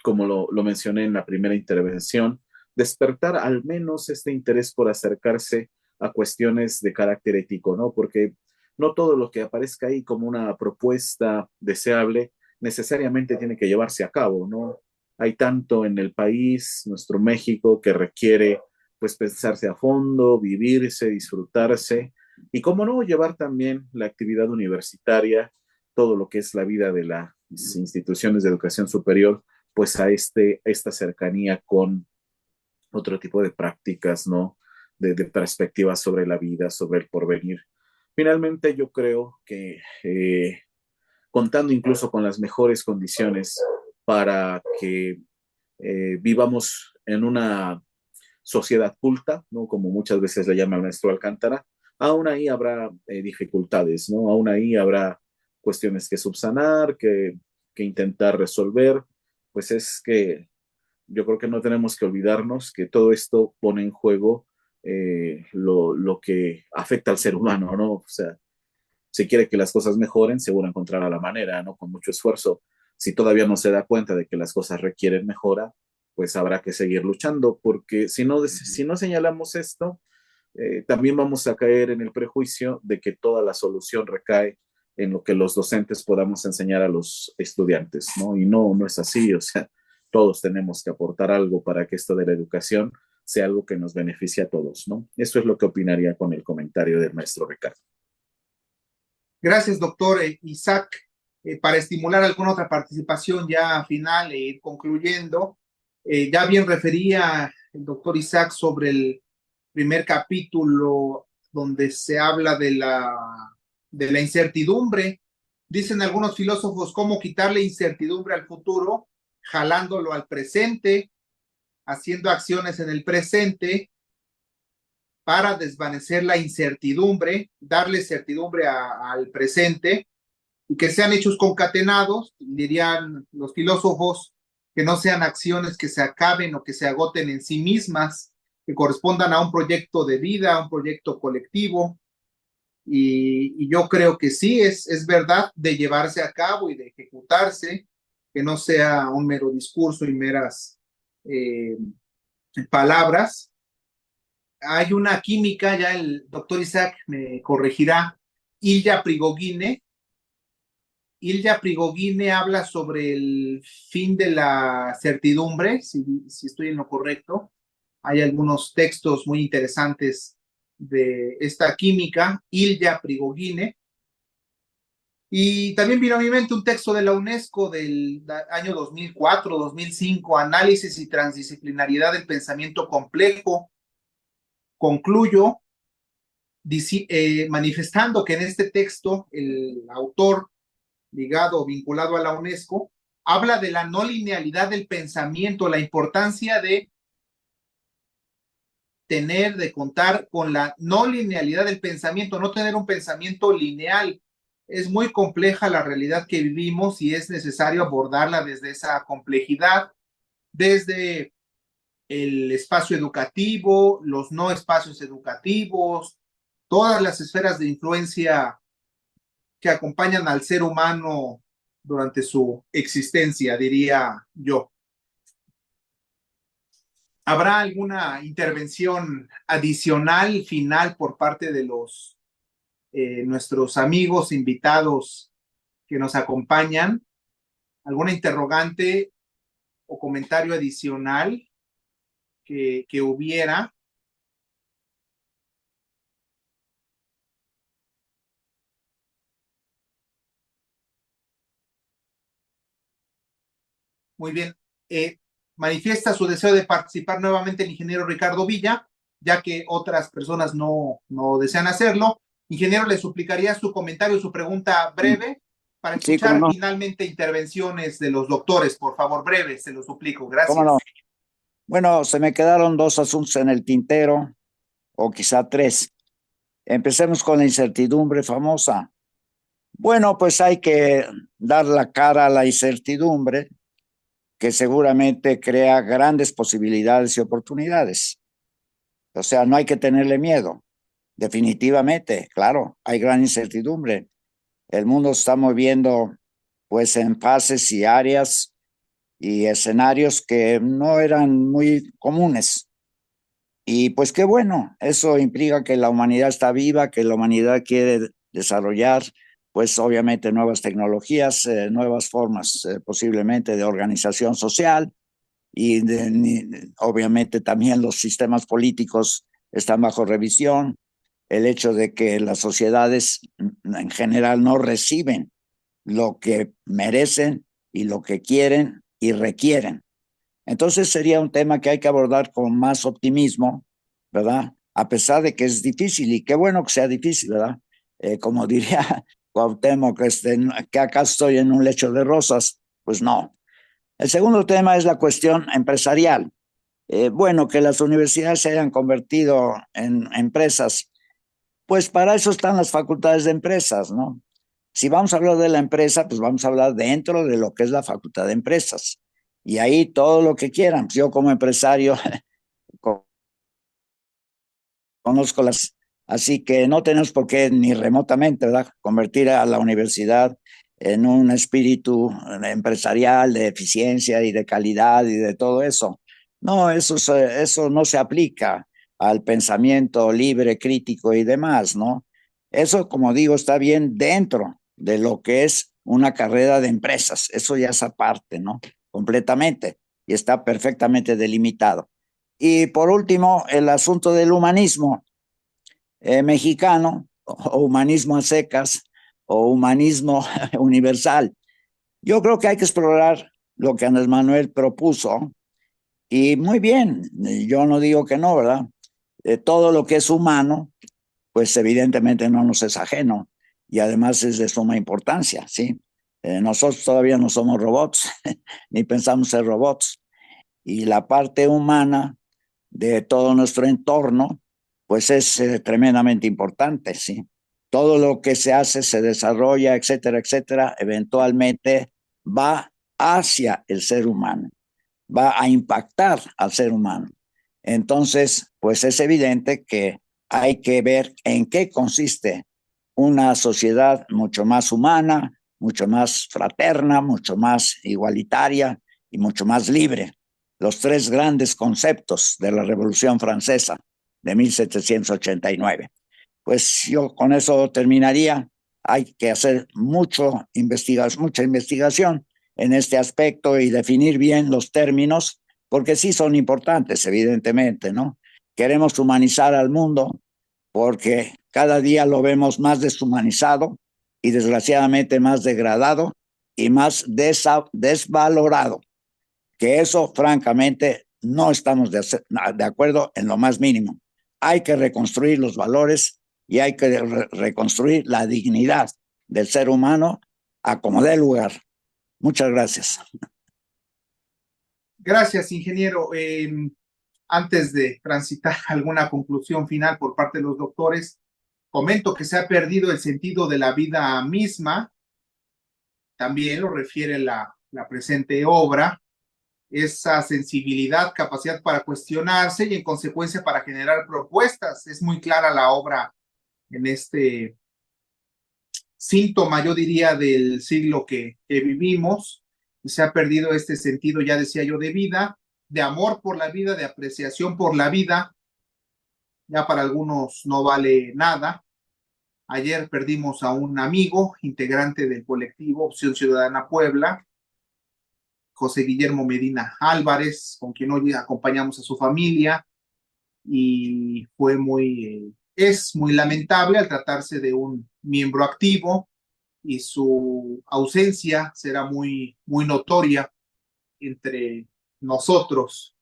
como lo mencioné en la primera intervención, despertar al menos este interés por acercarse a cuestiones de carácter ético, ¿no? Porque no todo lo que aparezca ahí como una propuesta deseable necesariamente tiene que llevarse a cabo, ¿no? Hay tanto en el país, nuestro México, que requiere pues pensarse a fondo, vivirse, disfrutarse y cómo no llevar también la actividad universitaria, todo lo que es la vida de las instituciones de educación superior, pues a esta cercanía con otro tipo de prácticas, ¿no? De perspectivas sobre la vida, sobre el porvenir. Finalmente, yo creo que contando incluso con las mejores condiciones para que vivamos en una sociedad culta, ¿no? Como muchas veces le llama el maestro Alcántara, aún ahí habrá dificultades, ¿no? Aún ahí habrá cuestiones que subsanar, que intentar resolver, pues es que yo creo que no tenemos que olvidarnos que todo esto pone en juego lo que afecta al ser humano, ¿no? O sea, si quiere que las cosas mejoren, seguro encontrará la manera, ¿no? Con mucho esfuerzo. Si todavía no se da cuenta de que las cosas requieren mejora, pues habrá que seguir luchando, porque si no señalamos esto, también vamos a caer en el prejuicio de que toda la solución recae en lo que los docentes podamos enseñar a los estudiantes, ¿no? Y no, no es así, o sea, todos tenemos que aportar algo para que esto de la educación sea algo que nos beneficie a todos, ¿no? Eso es lo que opinaría con el comentario del maestro Ricardo. Gracias, doctor Isaac. Para estimular alguna otra participación ya final e ir concluyendo, ya bien refería el doctor Isaac sobre el primer capítulo donde se habla de la incertidumbre. Dicen algunos filósofos cómo quitarle incertidumbre al futuro, jalándolo al presente, haciendo acciones en el presente para desvanecer la incertidumbre, darle certidumbre al presente y que sean hechos concatenados, dirían los filósofos, que no sean acciones que se acaben o que se agoten en sí mismas, que correspondan a un proyecto de vida, a un proyecto colectivo. Y yo creo que sí, es verdad de llevarse a cabo y de ejecutarse, que no sea un mero discurso y meras eh, palabras. Hay una química, ya el doctor Isaac me corregirá, Ilya Prigogine. Ilya Prigogine habla sobre el fin de la certidumbre, si estoy en lo correcto. Hay algunos textos muy interesantes de esta química, Ilya Prigogine. Y también vino a mi mente un texto de la UNESCO del año 2004-2005, Análisis y Transdisciplinariedad del Pensamiento Complejo. Concluyo manifestando que en este texto el autor ligado o vinculado a la UNESCO habla de la no linealidad del pensamiento, la importancia de de contar con la no linealidad del pensamiento, no tener un pensamiento lineal. Es muy compleja la realidad que vivimos y es necesario abordarla desde esa complejidad, desde el espacio educativo, los no espacios educativos, todas las esferas de influencia que acompañan al ser humano durante su existencia, diría yo. ¿Habrá alguna intervención adicional, final, por parte de nuestros amigos invitados que nos acompañan? ¿Alguna interrogante o comentario adicional que hubiera? Muy bien. Manifiesta su deseo de participar nuevamente el ingeniero Ricardo Villa, ya que otras personas no desean hacerlo. Ingeniero, le suplicaría su comentario, su pregunta breve para escuchar Sí, no? finalmente intervenciones de los doctores. Por favor, breve, se lo suplico. Gracias. ¿Cómo no? Bueno, se me quedaron 2 asuntos en el tintero, o quizá 3. Empecemos con la incertidumbre famosa. Bueno, pues hay que dar la cara a la incertidumbre, que seguramente crea grandes posibilidades y oportunidades. O sea, no hay que tenerle miedo. Definitivamente, claro, hay gran incertidumbre. El mundo se está moviendo pues en fases y áreas y escenarios que no eran muy comunes. Y pues qué bueno, eso implica que la humanidad está viva, que la humanidad quiere desarrollar pues obviamente nuevas tecnologías, nuevas formas posiblemente de organización social y obviamente también los sistemas políticos están bajo revisión. El hecho de que las sociedades en general no reciben lo que merecen y lo que quieren y requieren. Entonces sería un tema que hay que abordar con más optimismo, ¿verdad? A pesar de que es difícil, y qué bueno que sea difícil, ¿verdad? Como diría Cuauhtémoc, que acaso estoy en un lecho de rosas, pues no. El segundo tema es la cuestión empresarial. Bueno, que las universidades se hayan convertido en empresas, pues para eso están las facultades de empresas, ¿no? Si vamos a hablar de la empresa, pues vamos a hablar dentro de lo que es la facultad de empresas. Y ahí todo lo que quieran. Yo como empresario conozco las... Así que no tenemos por qué ni remotamente, ¿verdad?, convertir a la universidad en un espíritu empresarial de eficiencia y de calidad y de todo eso. No, eso no se aplica al pensamiento libre, crítico y demás, ¿no? Eso, como digo, está bien dentro de lo que es una carrera de empresas. Eso ya es aparte, ¿no? Completamente. Y está perfectamente delimitado. Y por último, el asunto del humanismo mexicano, o humanismo a secas, o humanismo universal. Yo creo que hay que explorar lo que Andrés Manuel propuso, y muy bien, yo no digo que no, ¿verdad? Todo lo que es humano, pues evidentemente no nos es ajeno, y además es de suma importancia, ¿sí? Nosotros todavía no somos robots, ni pensamos ser robots, y la parte humana de todo nuestro entorno, pues es tremendamente importante, ¿sí? Todo lo que se hace, se desarrolla, etcétera, etcétera, eventualmente va hacia el ser humano, va a impactar al ser humano. Entonces, pues es evidente que hay que ver en qué consiste una sociedad mucho más humana, mucho más fraterna, mucho más igualitaria y mucho más libre. Los 3 grandes conceptos de la Revolución Francesa de 1789. Pues yo con eso terminaría. Hay que hacer mucha investigación en este aspecto y definir bien los términos, porque sí son importantes, evidentemente, ¿no? Queremos humanizar al mundo porque cada día lo vemos más deshumanizado y desgraciadamente más degradado y más desvalorado, que eso francamente no estamos de acuerdo en lo más mínimo. Hay que reconstruir los valores y hay que reconstruir la dignidad del ser humano a como dé lugar. Muchas gracias. Gracias, ingeniero. Antes de transitar alguna conclusión final por parte de los doctores, comento que se ha perdido el sentido de la vida misma. También lo refiere la presente obra. esa sensibilidad, capacidad para cuestionarse y en consecuencia para generar propuestas. Es muy clara la obra en este síntoma, yo diría, del siglo que vivimos. Se ha perdido este sentido, ya decía yo, de vida, de amor por la vida, de apreciación por la vida. Ya para algunos no vale nada. Ayer perdimos a un amigo, integrante del colectivo Opción Ciudadana Puebla, José Guillermo Medina Álvarez, con quien hoy acompañamos a su familia, y fue es muy lamentable al tratarse de un miembro activo, y su ausencia será muy notoria entre nosotros.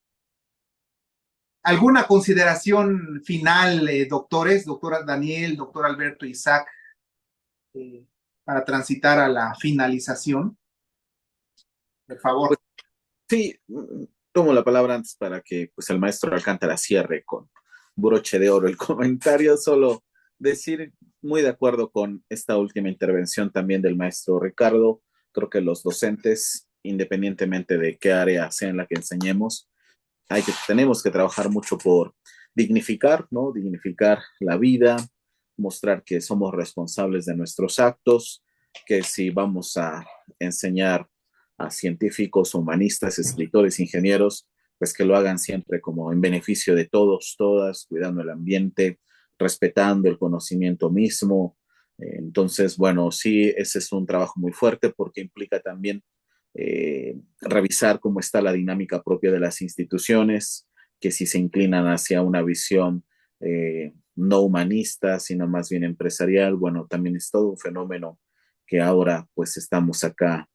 ¿Alguna consideración final, doctores, doctora Daniel, doctor Alberto, Isaac, eh, para transitar a la finalización? Por favor. Sí, tomo la palabra antes para que pues, el maestro Alcántara cierre con broche de oro el comentario. Solo decir, muy de acuerdo con esta última intervención también del maestro Ricardo. Creo que los docentes, independientemente de qué área sea en la que enseñemos, tenemos que trabajar mucho por dignificar, ¿no? Dignificar la vida, mostrar que somos responsables de nuestros actos, que si vamos a enseñar a científicos, humanistas, escritores, ingenieros, pues que lo hagan siempre como en beneficio de todos, todas, cuidando el ambiente, respetando el conocimiento mismo. Entonces, bueno, sí, ese es un trabajo muy fuerte porque implica también revisar cómo está la dinámica propia de las instituciones, que si se inclinan hacia una visión no humanista, sino más bien empresarial, bueno, también es todo un fenómeno que ahora pues estamos acá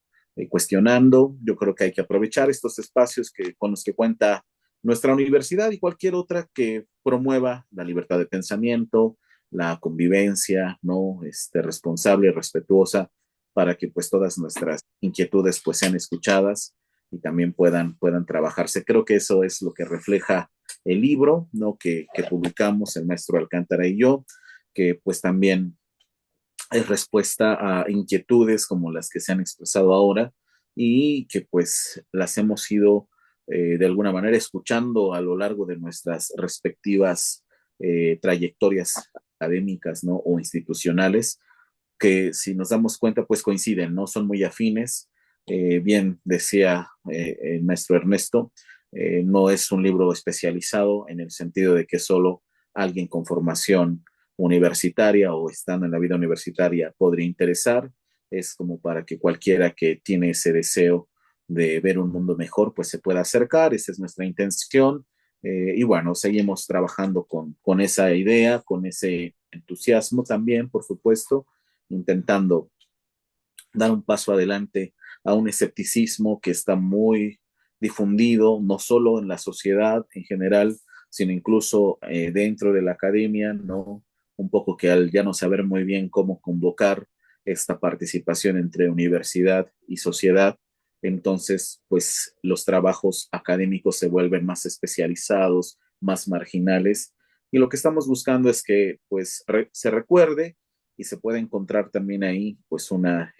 cuestionando. Yo creo que hay que aprovechar estos espacios con los que cuenta nuestra universidad y cualquier otra que promueva la libertad de pensamiento, la convivencia, ¿no? Responsable y respetuosa para que pues todas nuestras inquietudes pues sean escuchadas y también puedan trabajarse. Creo que eso es lo que refleja el libro, ¿no? Que publicamos el maestro Alcántara y yo, que pues también es respuesta a inquietudes como las que se han expresado ahora y que pues las hemos ido de alguna manera escuchando a lo largo de nuestras respectivas trayectorias académicas, ¿no? O institucionales, que si nos damos cuenta, pues coinciden, ¿no? Son muy afines. Bien decía el maestro Ernesto, no es un libro especializado en el sentido de que solo alguien con formación universitaria o estando en la vida universitaria podría interesar. Es como para que cualquiera que tiene ese deseo de ver un mundo mejor, pues se pueda acercar. Esa es nuestra intención. Y bueno, seguimos trabajando con esa idea, con ese entusiasmo también, por supuesto, intentando dar un paso adelante a un escepticismo que está muy difundido, no solo en la sociedad en general, sino incluso dentro de la academia, ¿no? Un poco que al ya no saber muy bien cómo convocar esta participación entre universidad y sociedad, entonces, pues los trabajos académicos se vuelven más especializados, más marginales, y lo que estamos buscando es que, pues, se recuerde y se puede encontrar también ahí pues una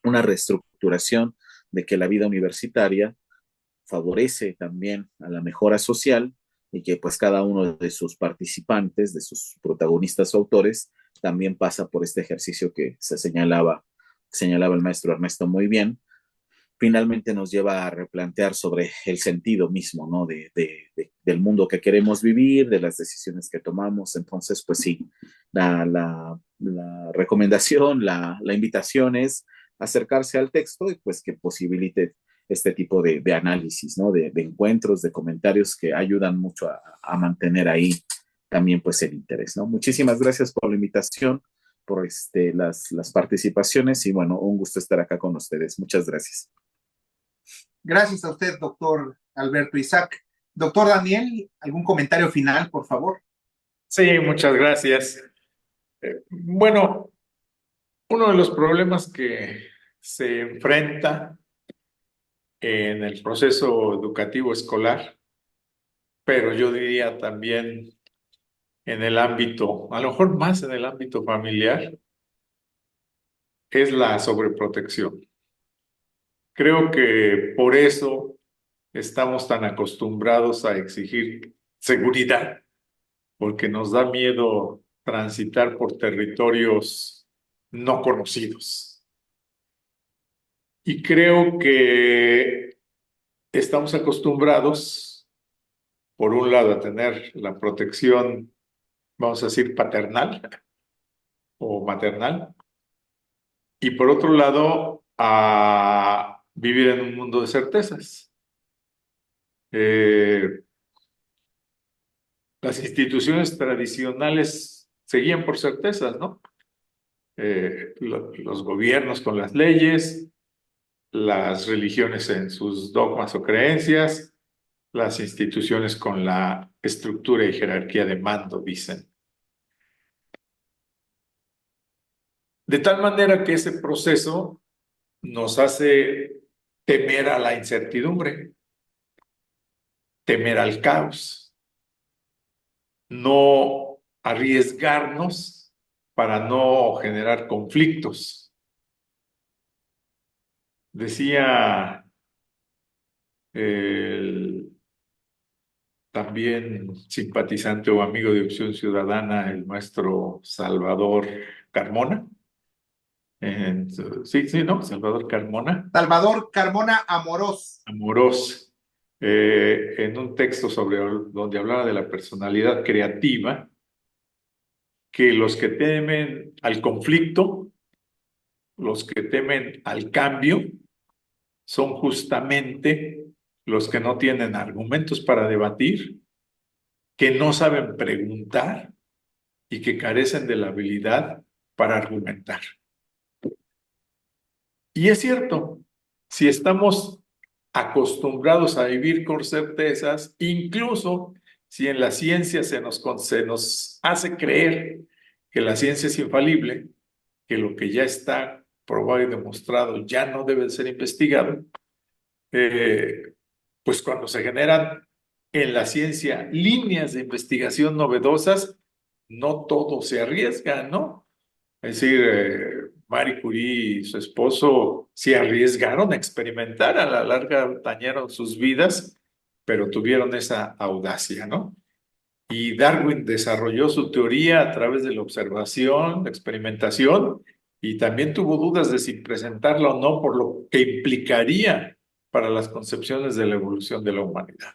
reestructuración de que la vida universitaria favorece también a la mejora social y que pues cada uno de sus participantes, de sus protagonistas o autores, también pasa por este ejercicio que señalaba el maestro Ernesto muy bien, finalmente nos lleva a replantear sobre el sentido mismo, ¿no? Del mundo que queremos vivir, de las decisiones que tomamos. Entonces, pues sí, la recomendación, la invitación es acercarse al texto y pues que posibilite este tipo de análisis, ¿no? De encuentros, de comentarios que ayudan mucho a mantener ahí también pues el interés, ¿no? Muchísimas gracias por la invitación, por las participaciones y bueno, un gusto estar acá con ustedes. Muchas gracias. Gracias a usted, doctor Alberto Isaac. Doctor Daniel, ¿algún comentario final, por favor? Sí, muchas gracias. Bueno, uno de los problemas que se enfrenta en el proceso educativo escolar, pero yo diría también en el ámbito, a lo mejor más en el ámbito familiar, es la sobreprotección. Creo que por eso estamos tan acostumbrados a exigir seguridad, porque nos da miedo transitar por territorios no conocidos. Y creo que estamos acostumbrados, por un lado, a tener la protección, vamos a decir, paternal o maternal, y por otro lado, a vivir en un mundo de certezas. Las instituciones tradicionales seguían por certezas, ¿no? Los gobiernos con las leyes, las religiones en sus dogmas o creencias, las instituciones con la estructura y jerarquía de mando, dicen. De tal manera que ese proceso nos hace temer a la incertidumbre, temer al caos, no arriesgarnos para no generar conflictos. Decía el también simpatizante o amigo de Opción Ciudadana, el maestro Salvador Carmona. Sí, ¿no? Salvador Carmona. Salvador Carmona Amorós. Amorós. En un texto donde hablaba de la personalidad creativa, que los que temen al conflicto, los que temen al cambio, son justamente los que no tienen argumentos para debatir, que no saben preguntar y que carecen de la habilidad para argumentar. Y es cierto, si estamos acostumbrados a vivir con certezas, incluso si en la ciencia se nos hace creer que la ciencia es infalible, que lo que ya está probado y demostrado ya no debe ser investigado, pues cuando se generan en la ciencia líneas de investigación novedosas, no todo se arriesga, ¿no? Es decir, Marie Curie y su esposo se arriesgaron a experimentar, a la larga dañaron sus vidas, pero tuvieron esa audacia, ¿no? Y Darwin desarrolló su teoría a través de la observación, la experimentación, y también tuvo dudas de si presentarla o no por lo que implicaría para las concepciones de la evolución de la humanidad.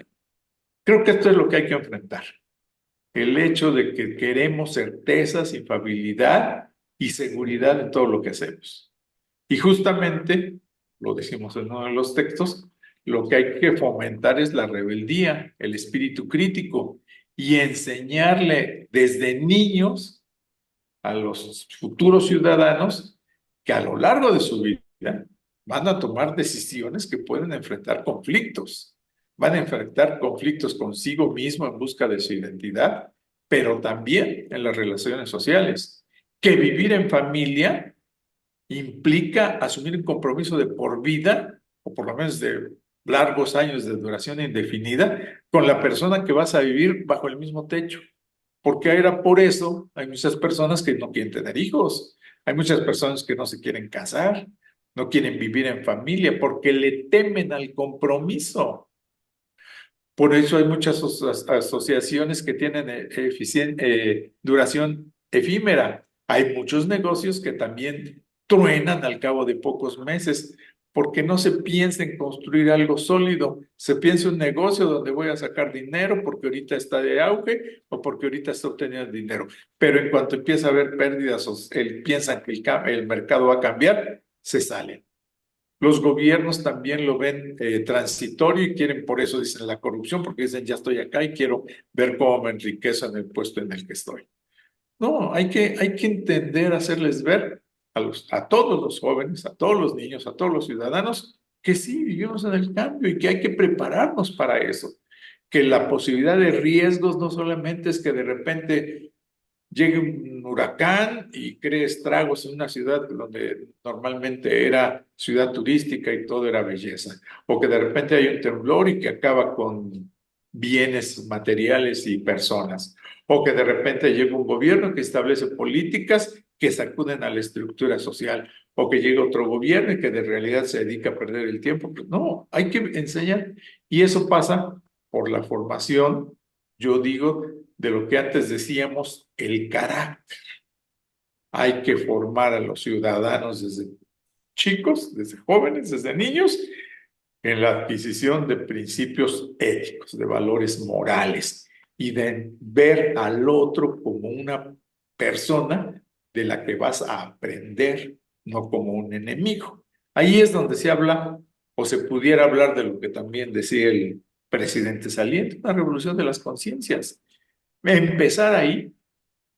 Creo que esto es lo que hay que enfrentar. El hecho de que queremos certezas, infalibilidad y seguridad en todo lo que hacemos. Y justamente, lo decimos en uno de los textos, lo que hay que fomentar es la rebeldía, el espíritu crítico y enseñarle desde niños a los futuros ciudadanos que a lo largo de su vida van a tomar decisiones que pueden enfrentar conflictos. Van a enfrentar conflictos consigo mismo en busca de su identidad, pero también en las relaciones sociales. Que vivir en familia implica asumir un compromiso de por vida, o por lo menos de largos años de duración indefinida, con la persona que vas a vivir bajo el mismo techo. Porque era por eso, hay muchas personas que no quieren tener hijos, hay muchas personas que no se quieren casar, no quieren vivir en familia, porque le temen al compromiso. Por eso hay muchas asociaciones que tienen duración efímera. Hay muchos negocios que también truenan al cabo de pocos meses, porque no se piensa en construir algo sólido, se piensa un negocio donde voy a sacar dinero porque ahorita está de auge o porque ahorita está obteniendo dinero. Pero en cuanto empieza a haber pérdidas, piensan que el mercado va a cambiar, se salen. Los gobiernos también lo ven transitorio y quieren, por eso dicen la corrupción, porque dicen ya estoy acá y quiero ver cómo me enriquezo en el puesto en el que estoy. No, hay que entender, hacerles ver a todos los jóvenes, a todos los niños, a todos los ciudadanos, que sí, vivimos en el cambio y que hay que prepararnos para eso. Que la posibilidad de riesgos no solamente es que de repente llegue un huracán y cree estragos en una ciudad donde normalmente era ciudad turística y todo era belleza, o que de repente hay un temblor y que acaba con bienes materiales y personas, o que de repente llega un gobierno que establece políticas que sacuden a la estructura social, o que llegue otro gobierno y que de realidad se dedica a perder el tiempo. Pues no, hay que enseñar. Y eso pasa por la formación, yo digo, de lo que antes decíamos, el carácter. Hay que formar a los ciudadanos desde chicos, desde jóvenes, desde niños, en la adquisición de principios éticos, de valores morales y de ver al otro como una persona de la que vas a aprender, no como un enemigo. Ahí es donde se habla, o se pudiera hablar de lo que también decía el presidente saliente, una revolución de las conciencias. Empezar ahí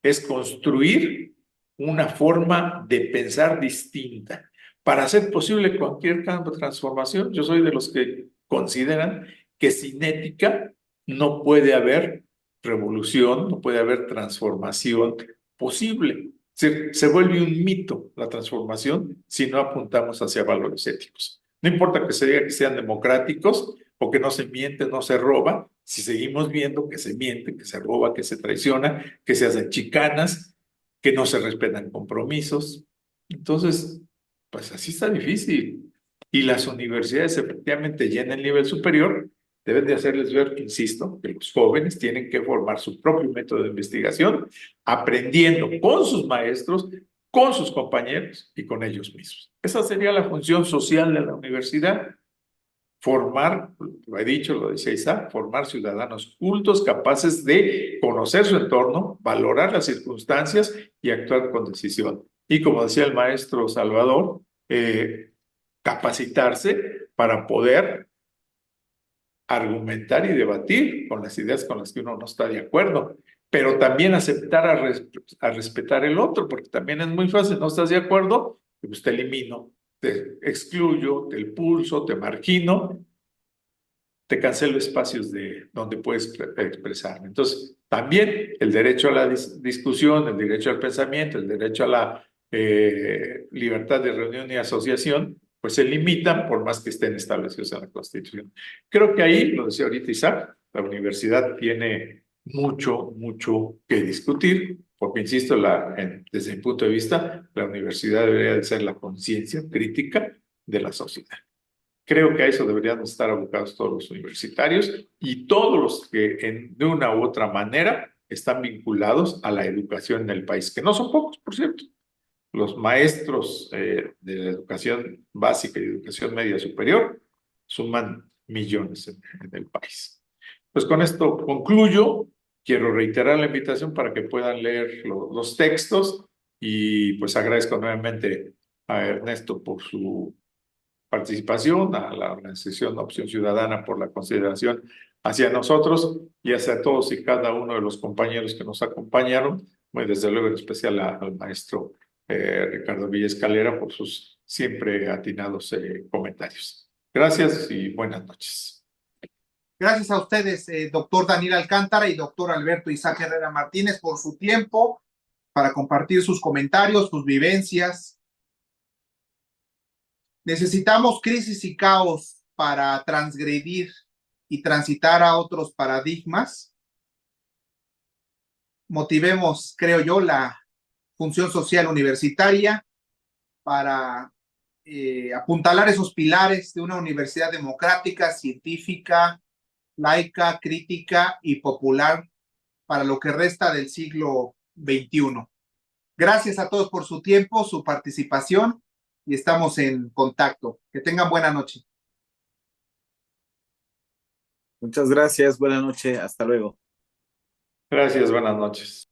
es construir una forma de pensar distinta. Para hacer posible cualquier cambio de transformación, yo soy de los que consideran que sin ética no puede haber revolución, no puede haber transformación posible. Se vuelve un mito la transformación si no apuntamos hacia valores éticos. No importa que se diga que sean democráticos o que no se miente, no se roba, si seguimos viendo que se miente, que se roba, que se traiciona, que se hacen chicanas, que no se respetan compromisos. Entonces, pues así está difícil. Y las universidades efectivamente ya en el nivel superior deben de hacerles ver, insisto, que los jóvenes tienen que formar su propio método de investigación, aprendiendo con sus maestros, con sus compañeros y con ellos mismos. Esa sería la función social de la universidad. Formar, lo he dicho, lo decía Isaac, formar ciudadanos cultos capaces de conocer su entorno, valorar las circunstancias y actuar con decisión. Y como decía el maestro Salvador, capacitarse para poder argumentar y debatir con las ideas con las que uno no está de acuerdo, pero también aceptar a respetar el otro, porque también es muy fácil, no estás de acuerdo, pues te elimino, te excluyo, te expulso, te margino, te cancelo espacios de donde puedes expresarme. Entonces, también el derecho a la discusión, el derecho al pensamiento, el derecho a la libertad de reunión y asociación, pues se limitan por más que estén establecidos en la Constitución. Creo que ahí, lo decía ahorita Isaac, la universidad tiene mucho, mucho que discutir, porque insisto, desde mi punto de vista, la universidad debería de ser la conciencia crítica de la sociedad. Creo que a eso deberían estar abocados todos los universitarios y todos los que de una u otra manera están vinculados a la educación en el país, que no son pocos, por cierto. Los maestros de la educación básica y educación media superior suman millones en el país. Pues con esto concluyo. Quiero reiterar la invitación para que puedan leer los textos y pues agradezco nuevamente a Ernesto por su participación, a la organización Opción Ciudadana por la consideración hacia nosotros y hacia todos y cada uno de los compañeros que nos acompañaron, muy desde luego en especial al maestro Ricardo Villa Escalera por sus siempre atinados comentarios. Gracias y buenas noches. Gracias a ustedes, doctor Daniel Alcántara y doctor Alberto Isaac Herrera Martínez, por su tiempo para compartir sus comentarios, sus vivencias. Necesitamos crisis y caos para transgredir y transitar a otros paradigmas. Motivemos, creo yo, la función social universitaria para apuntalar esos pilares de una universidad democrática, científica, laica, crítica y popular para lo que resta del siglo XXI. Gracias a todos por su tiempo, su participación y estamos en contacto. Que tengan buena noche. Muchas gracias, buena noche, hasta luego. Gracias, buenas noches.